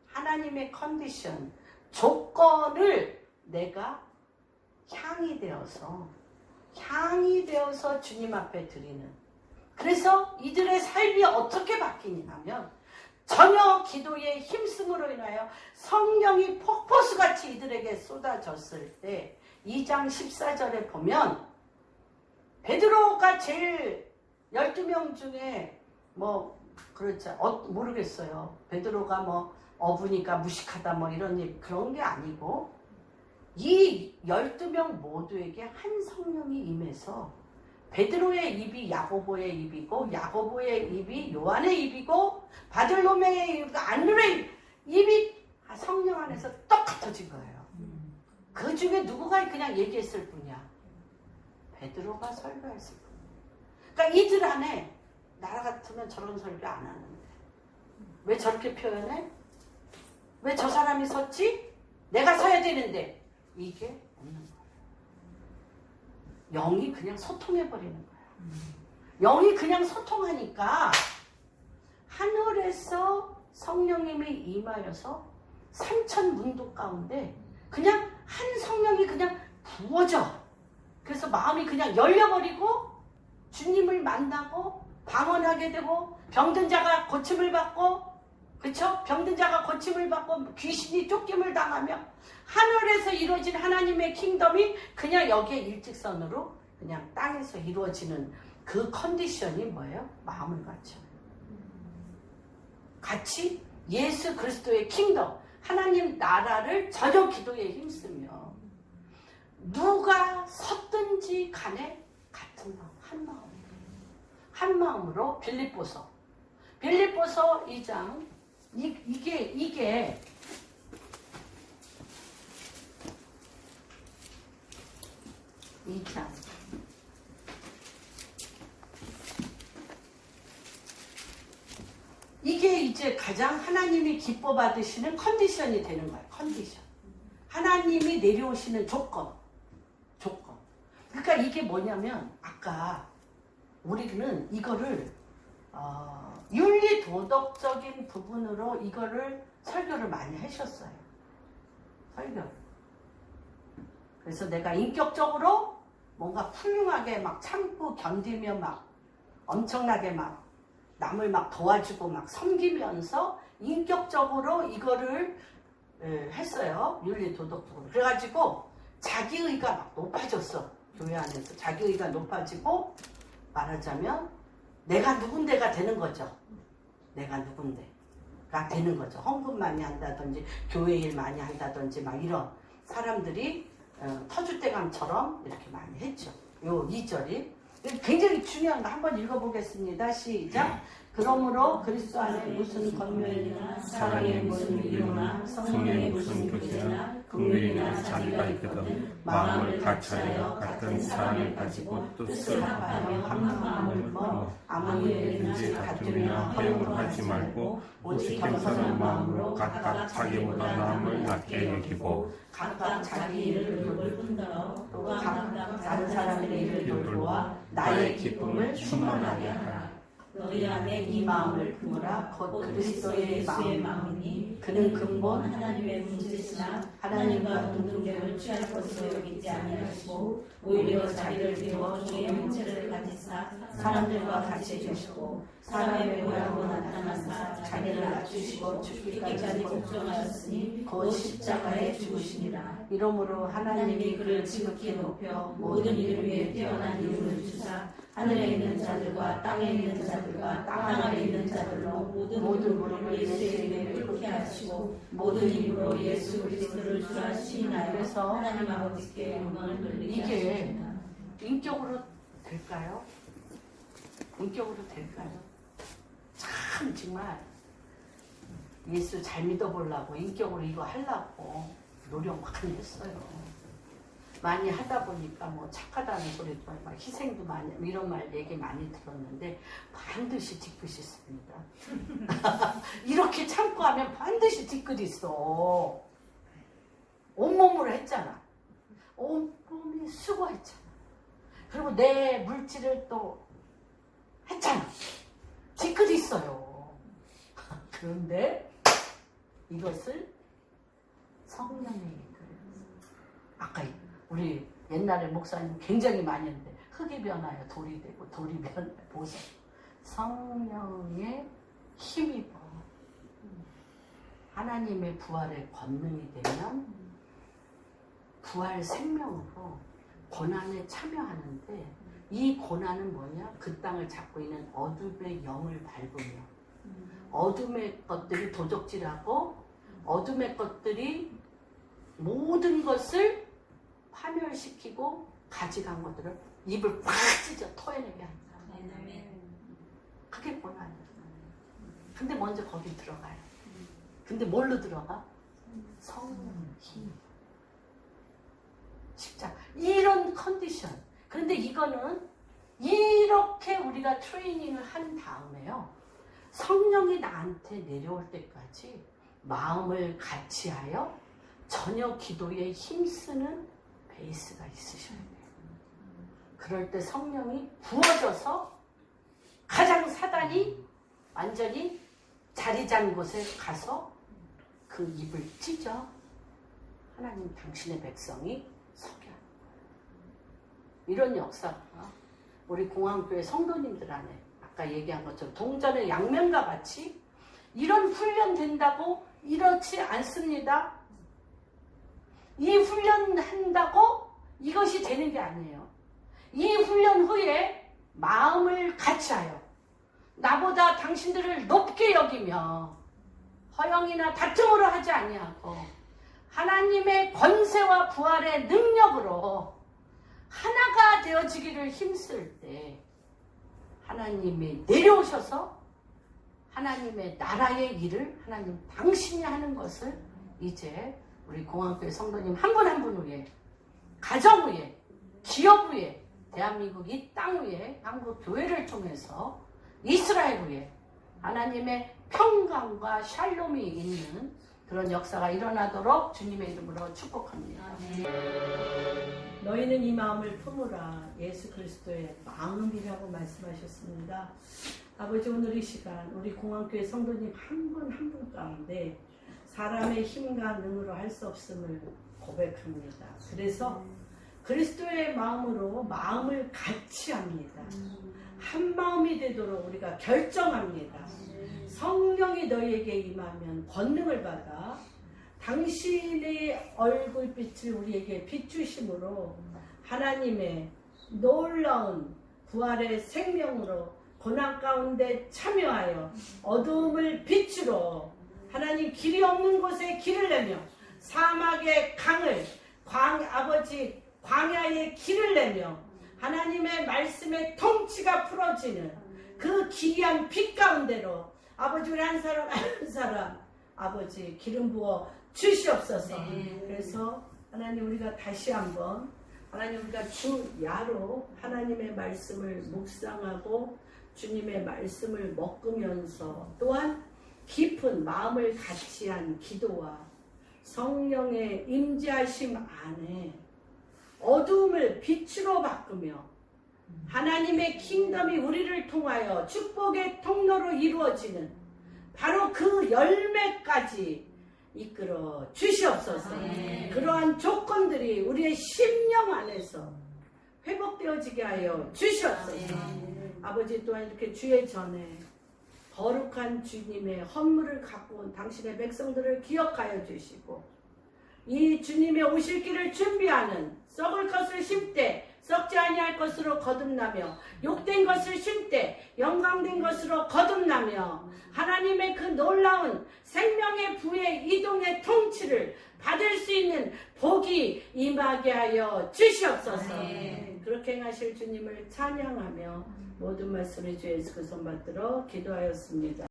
하나님의 컨디션, 조건을 내가 향이 되어서 주님 앞에 드리는. 그래서 이들의 삶이 어떻게 바뀌냐면 전혀 기도에 힘쓰므로 인하여 성령이 폭포수같이 이들에게 쏟아졌을 때 2장 14절에 보면 베드로가 제일 12명 중에 뭐 그렇죠. 모르겠어요. 베드로가 뭐 어부니까 무식하다 뭐 이런 그런 게 아니고 이 12명 모두에게 한 성령이 임해서 베드로의 입이 야고보의 입이고 야고보의 입이 요한의 입이고 바들로메의 입이고 안드레의 입이 성령 안에서 똑같아진 거예요. 그 중에 누구가 그냥 얘기했을 뿐이야. 베드로가 설교했을 뿐이야. 그러니까 이들 안에 나라 같으면 저런 설교 안 하는데 왜 저렇게 표현해? 왜 저 사람이 섰지? 내가 서야 되는데 이게 없는 거예요. 영이 그냥 소통해버리는 거예요. 영이 그냥 소통하니까 하늘에서 성령님이 임하여서 삼천 문도 가운데 그냥 한 성령이 그냥 부어져. 그래서 마음이 그냥 열려버리고 주님을 만나고 방언하게 되고 병든 자가 고침을 받고 그렇죠? 병든 자가 고침을 받고 귀신이 쫓김을 당하며 하늘에서 이루어진 하나님의 킹덤이 그냥 여기에 일직선으로 그냥 땅에서 이루어지는 그 컨디션이 뭐예요? 마음을 갖춰. 같이 예수 그리스도의 킹덤, 하나님 나라를 전혀 기도에 힘쓰며 누가 섰든지 간에 같은 마음, 한 마음으로 빌립보서 2장 이게 2장 이게 이제 가장 하나님이 기뻐 받으시는 컨디션이 되는 거예요. 컨디션. 하나님이 내려오시는 조건. 그러니까 이게 뭐냐면 아까 우리는 이거를 윤리 도덕적인 부분으로 이거를 설교를 많이 하셨어요. 그래서 내가 인격적으로 뭔가 훌륭하게 막 참고 견디며 막 엄청나게 막 남을 막 도와주고 막 섬기면서 인격적으로 이거를 했어요. 윤리 도덕적으로. 그래가지고 자기의가 막 높아졌어. 교회 안에서 자기의가 높아지고 말하자면 내가 누군데가 되는 거죠. 내가 누군데가 되는 거죠. 헌금 많이 한다든지 교회 일 많이 한다든지 막 이런 사람들이 터줏대감처럼 이렇게 많이 했죠. 요 2절이 굉장히 중요한 거 한번 읽어보겠습니다. 시작. 그러므로 그리스도 안에 무슨 권면이나 사랑의 무슨 위로나 성령의 무슨 교제나 긍휼이나 자비가 있거든 마음을 같이하여 같은 사랑을 가지고 뜻을 합하여 한 마음을 먹어 아무 일든지 다투며 허용을 하지 말고 오직 겸손한 마음으로 각각 자기보다 남을 낮게 여기고 각각 자기 일을 돌볼 뿐더러 또 각각 다른 사람의 일을 돌보아 나의 기쁨을 충만하게 하라. 너희 안에 이 마음을 품으라. 곧 그리스도의 마음이니 그는 근본 하나님의 문제시나 하나님과 동등됨을 취할 것으로 여기지 아니하시고 오히려 자기를 비워 종의 형체를 가지사 사람들과 같이 계시고 사람의 모양으로 나타나사 자기를 낮추시고 죽기까지 걱정하셨으니 곧 십자가에 죽으시니라. 이러므로 하나님이 그를 지극히 높여 모든 이름 위에 뛰어난 이름을 주사 하늘에 있는 자들과 땅에 있는 자들과 땅 아래 있는 자들로 모든 무릎을 예수의 이름에 꿇게 하시고 모든 입으로 예수 그리스도를 주라 시인하여서 하나님 아버지께 영광을 돌리게 하십니다. 이게 인격으로 될까요? 인격으로 될까요? 참 정말 예수 잘 믿어보려고 인격으로 이거 하려고 노력 많이 했어요. 많이 하다 보니까 뭐 착하다는 소리도 막 희생도 많이 이런 말 얘기 많이 들었는데 반드시 뒤끝이 있습니다. 이렇게 참고 하면 반드시 뒤끝이 있어. 온몸으로 했잖아. 온몸이 수고했잖아. 그리고 내 물질을 또 했잖아. 뒤끝이 있어요. 그런데 이것을 성령의 이끌어서 아까 우리 옛날에 목사님 굉장히 많이 했는데 흙이 변하여 돌이 되고 돌이 변하여 보석. 성령의 힘입어. 하나님의 부활의 권능이 되면 부활 생명으로 고난에 참여하는데 이 고난은 뭐냐? 그 땅을 잡고 있는 어둠의 영을 밟으며 어둠의 것들이 도적질하고 어둠의 것들이 모든 것을 파멸시키고 가져간 것들을 입을 팍 찢어 토해내게 한다. 그게 고난이야. 근데 먼저 거기 들어가요. 근데 뭘로 들어가? 성령, 힘, 십자가. 이런 컨디션. 그런데 이거는 이렇게 우리가 트레이닝을 한 다음에요. 성령이 나한테 내려올 때까지 마음을 같이하여 전혀 기도에 힘쓰는 베이스가 있으셔야 돼요. 그럴 때 성령이 부어져서 가장 사단이 완전히 자리 잡은 곳에 가서 그 입을 찢어 하나님 당신의 백성이 서게 하는 거예요. 이런 역사가 우리 공항교회 성도님들 안에 아까 얘기한 것처럼 동전의 양면과 같이 이런 훈련 된다고 이렇지 않습니다. 이 훈련 한다고 이것이 되는 게 아니에요. 이 훈련 후에 마음을 같이하여 나보다 당신들을 높게 여기며 허영이나 다툼으로 하지 아니하고 하나님의 권세와 부활의 능력으로 하나가 되어지기를 힘쓸 때 하나님이 내려오셔서 하나님의 나라의 일을 하나님 당신이 하는 것을 이제 우리 공항교회 성도님 한 분 한 분 위에 가정 위에 기업 위에 대한민국 이 땅 위에 한국 교회를 통해서 이스라엘 위에 하나님의 평강과 샬롬이 있는 그런 역사가 일어나도록 주님의 이름으로 축복합니다. 너희는 이 마음을 품으라. 예수 그리스도의 마음이라고 말씀하셨습니다. 아버지, 오늘 이 시간 우리 공항교회 성도님 한 분 한 분 가운데 사람의 힘과 능으로 할 수 없음을 고백합니다. 그래서 그리스도의 마음으로 마음을 같이 합니다. 한 마음이 되도록 우리가 결정합니다. 성령이 너희에게 임하면 권능을 받아 당신의 얼굴빛을 우리에게 비추심으로 하나님의 놀라운 부활의 생명으로 고난 가운데 참여하여 어두움을 빛으로 하나님 길이 없는 곳에 길을 내며 사막의 강을 아버지 광야에 길을 내며 하나님의 말씀의 통치가 풀어지는 그 기이한 빛 가운데로 아버지 우리 한 사람 한 사람 아버지 기름 부어 주시옵소서. 그래서 하나님 우리가 다시 한번 하나님 우리가 주야로 하나님의 말씀을 묵상하고 주님의 말씀을 먹으면서 또한 깊은 마음을 같이한 기도와 성령의 임재하심 안에 어두움을 빛으로 바꾸며 하나님의 킹덤이 우리를 통하여 축복의 통로로 이루어지는 바로 그 열매까지 이끌어 주시옵소서. 그러한 조건들이 우리의 심령 안에서 회복되어지게 하여 주시옵소서. 아버지 또한 이렇게 주의 전에 거룩한 주님의 헌물을 갖고 온 당신의 백성들을 기억하여 주시고 이 주님의 오실 길을 준비하는 썩을 것을 심되 썩지 아니할 것으로 거듭나며 욕된 것을 심되 영광된 것으로 거듭나며 하나님의 그 놀라운 생명의 부의 이동의 통치를 받을 수 있는 복이 임하게 하여 주시옵소서. 그렇게 행하실 주님을 찬양하며 모든 말씀을 주 예수 그리스도 받들어 기도하였습니다.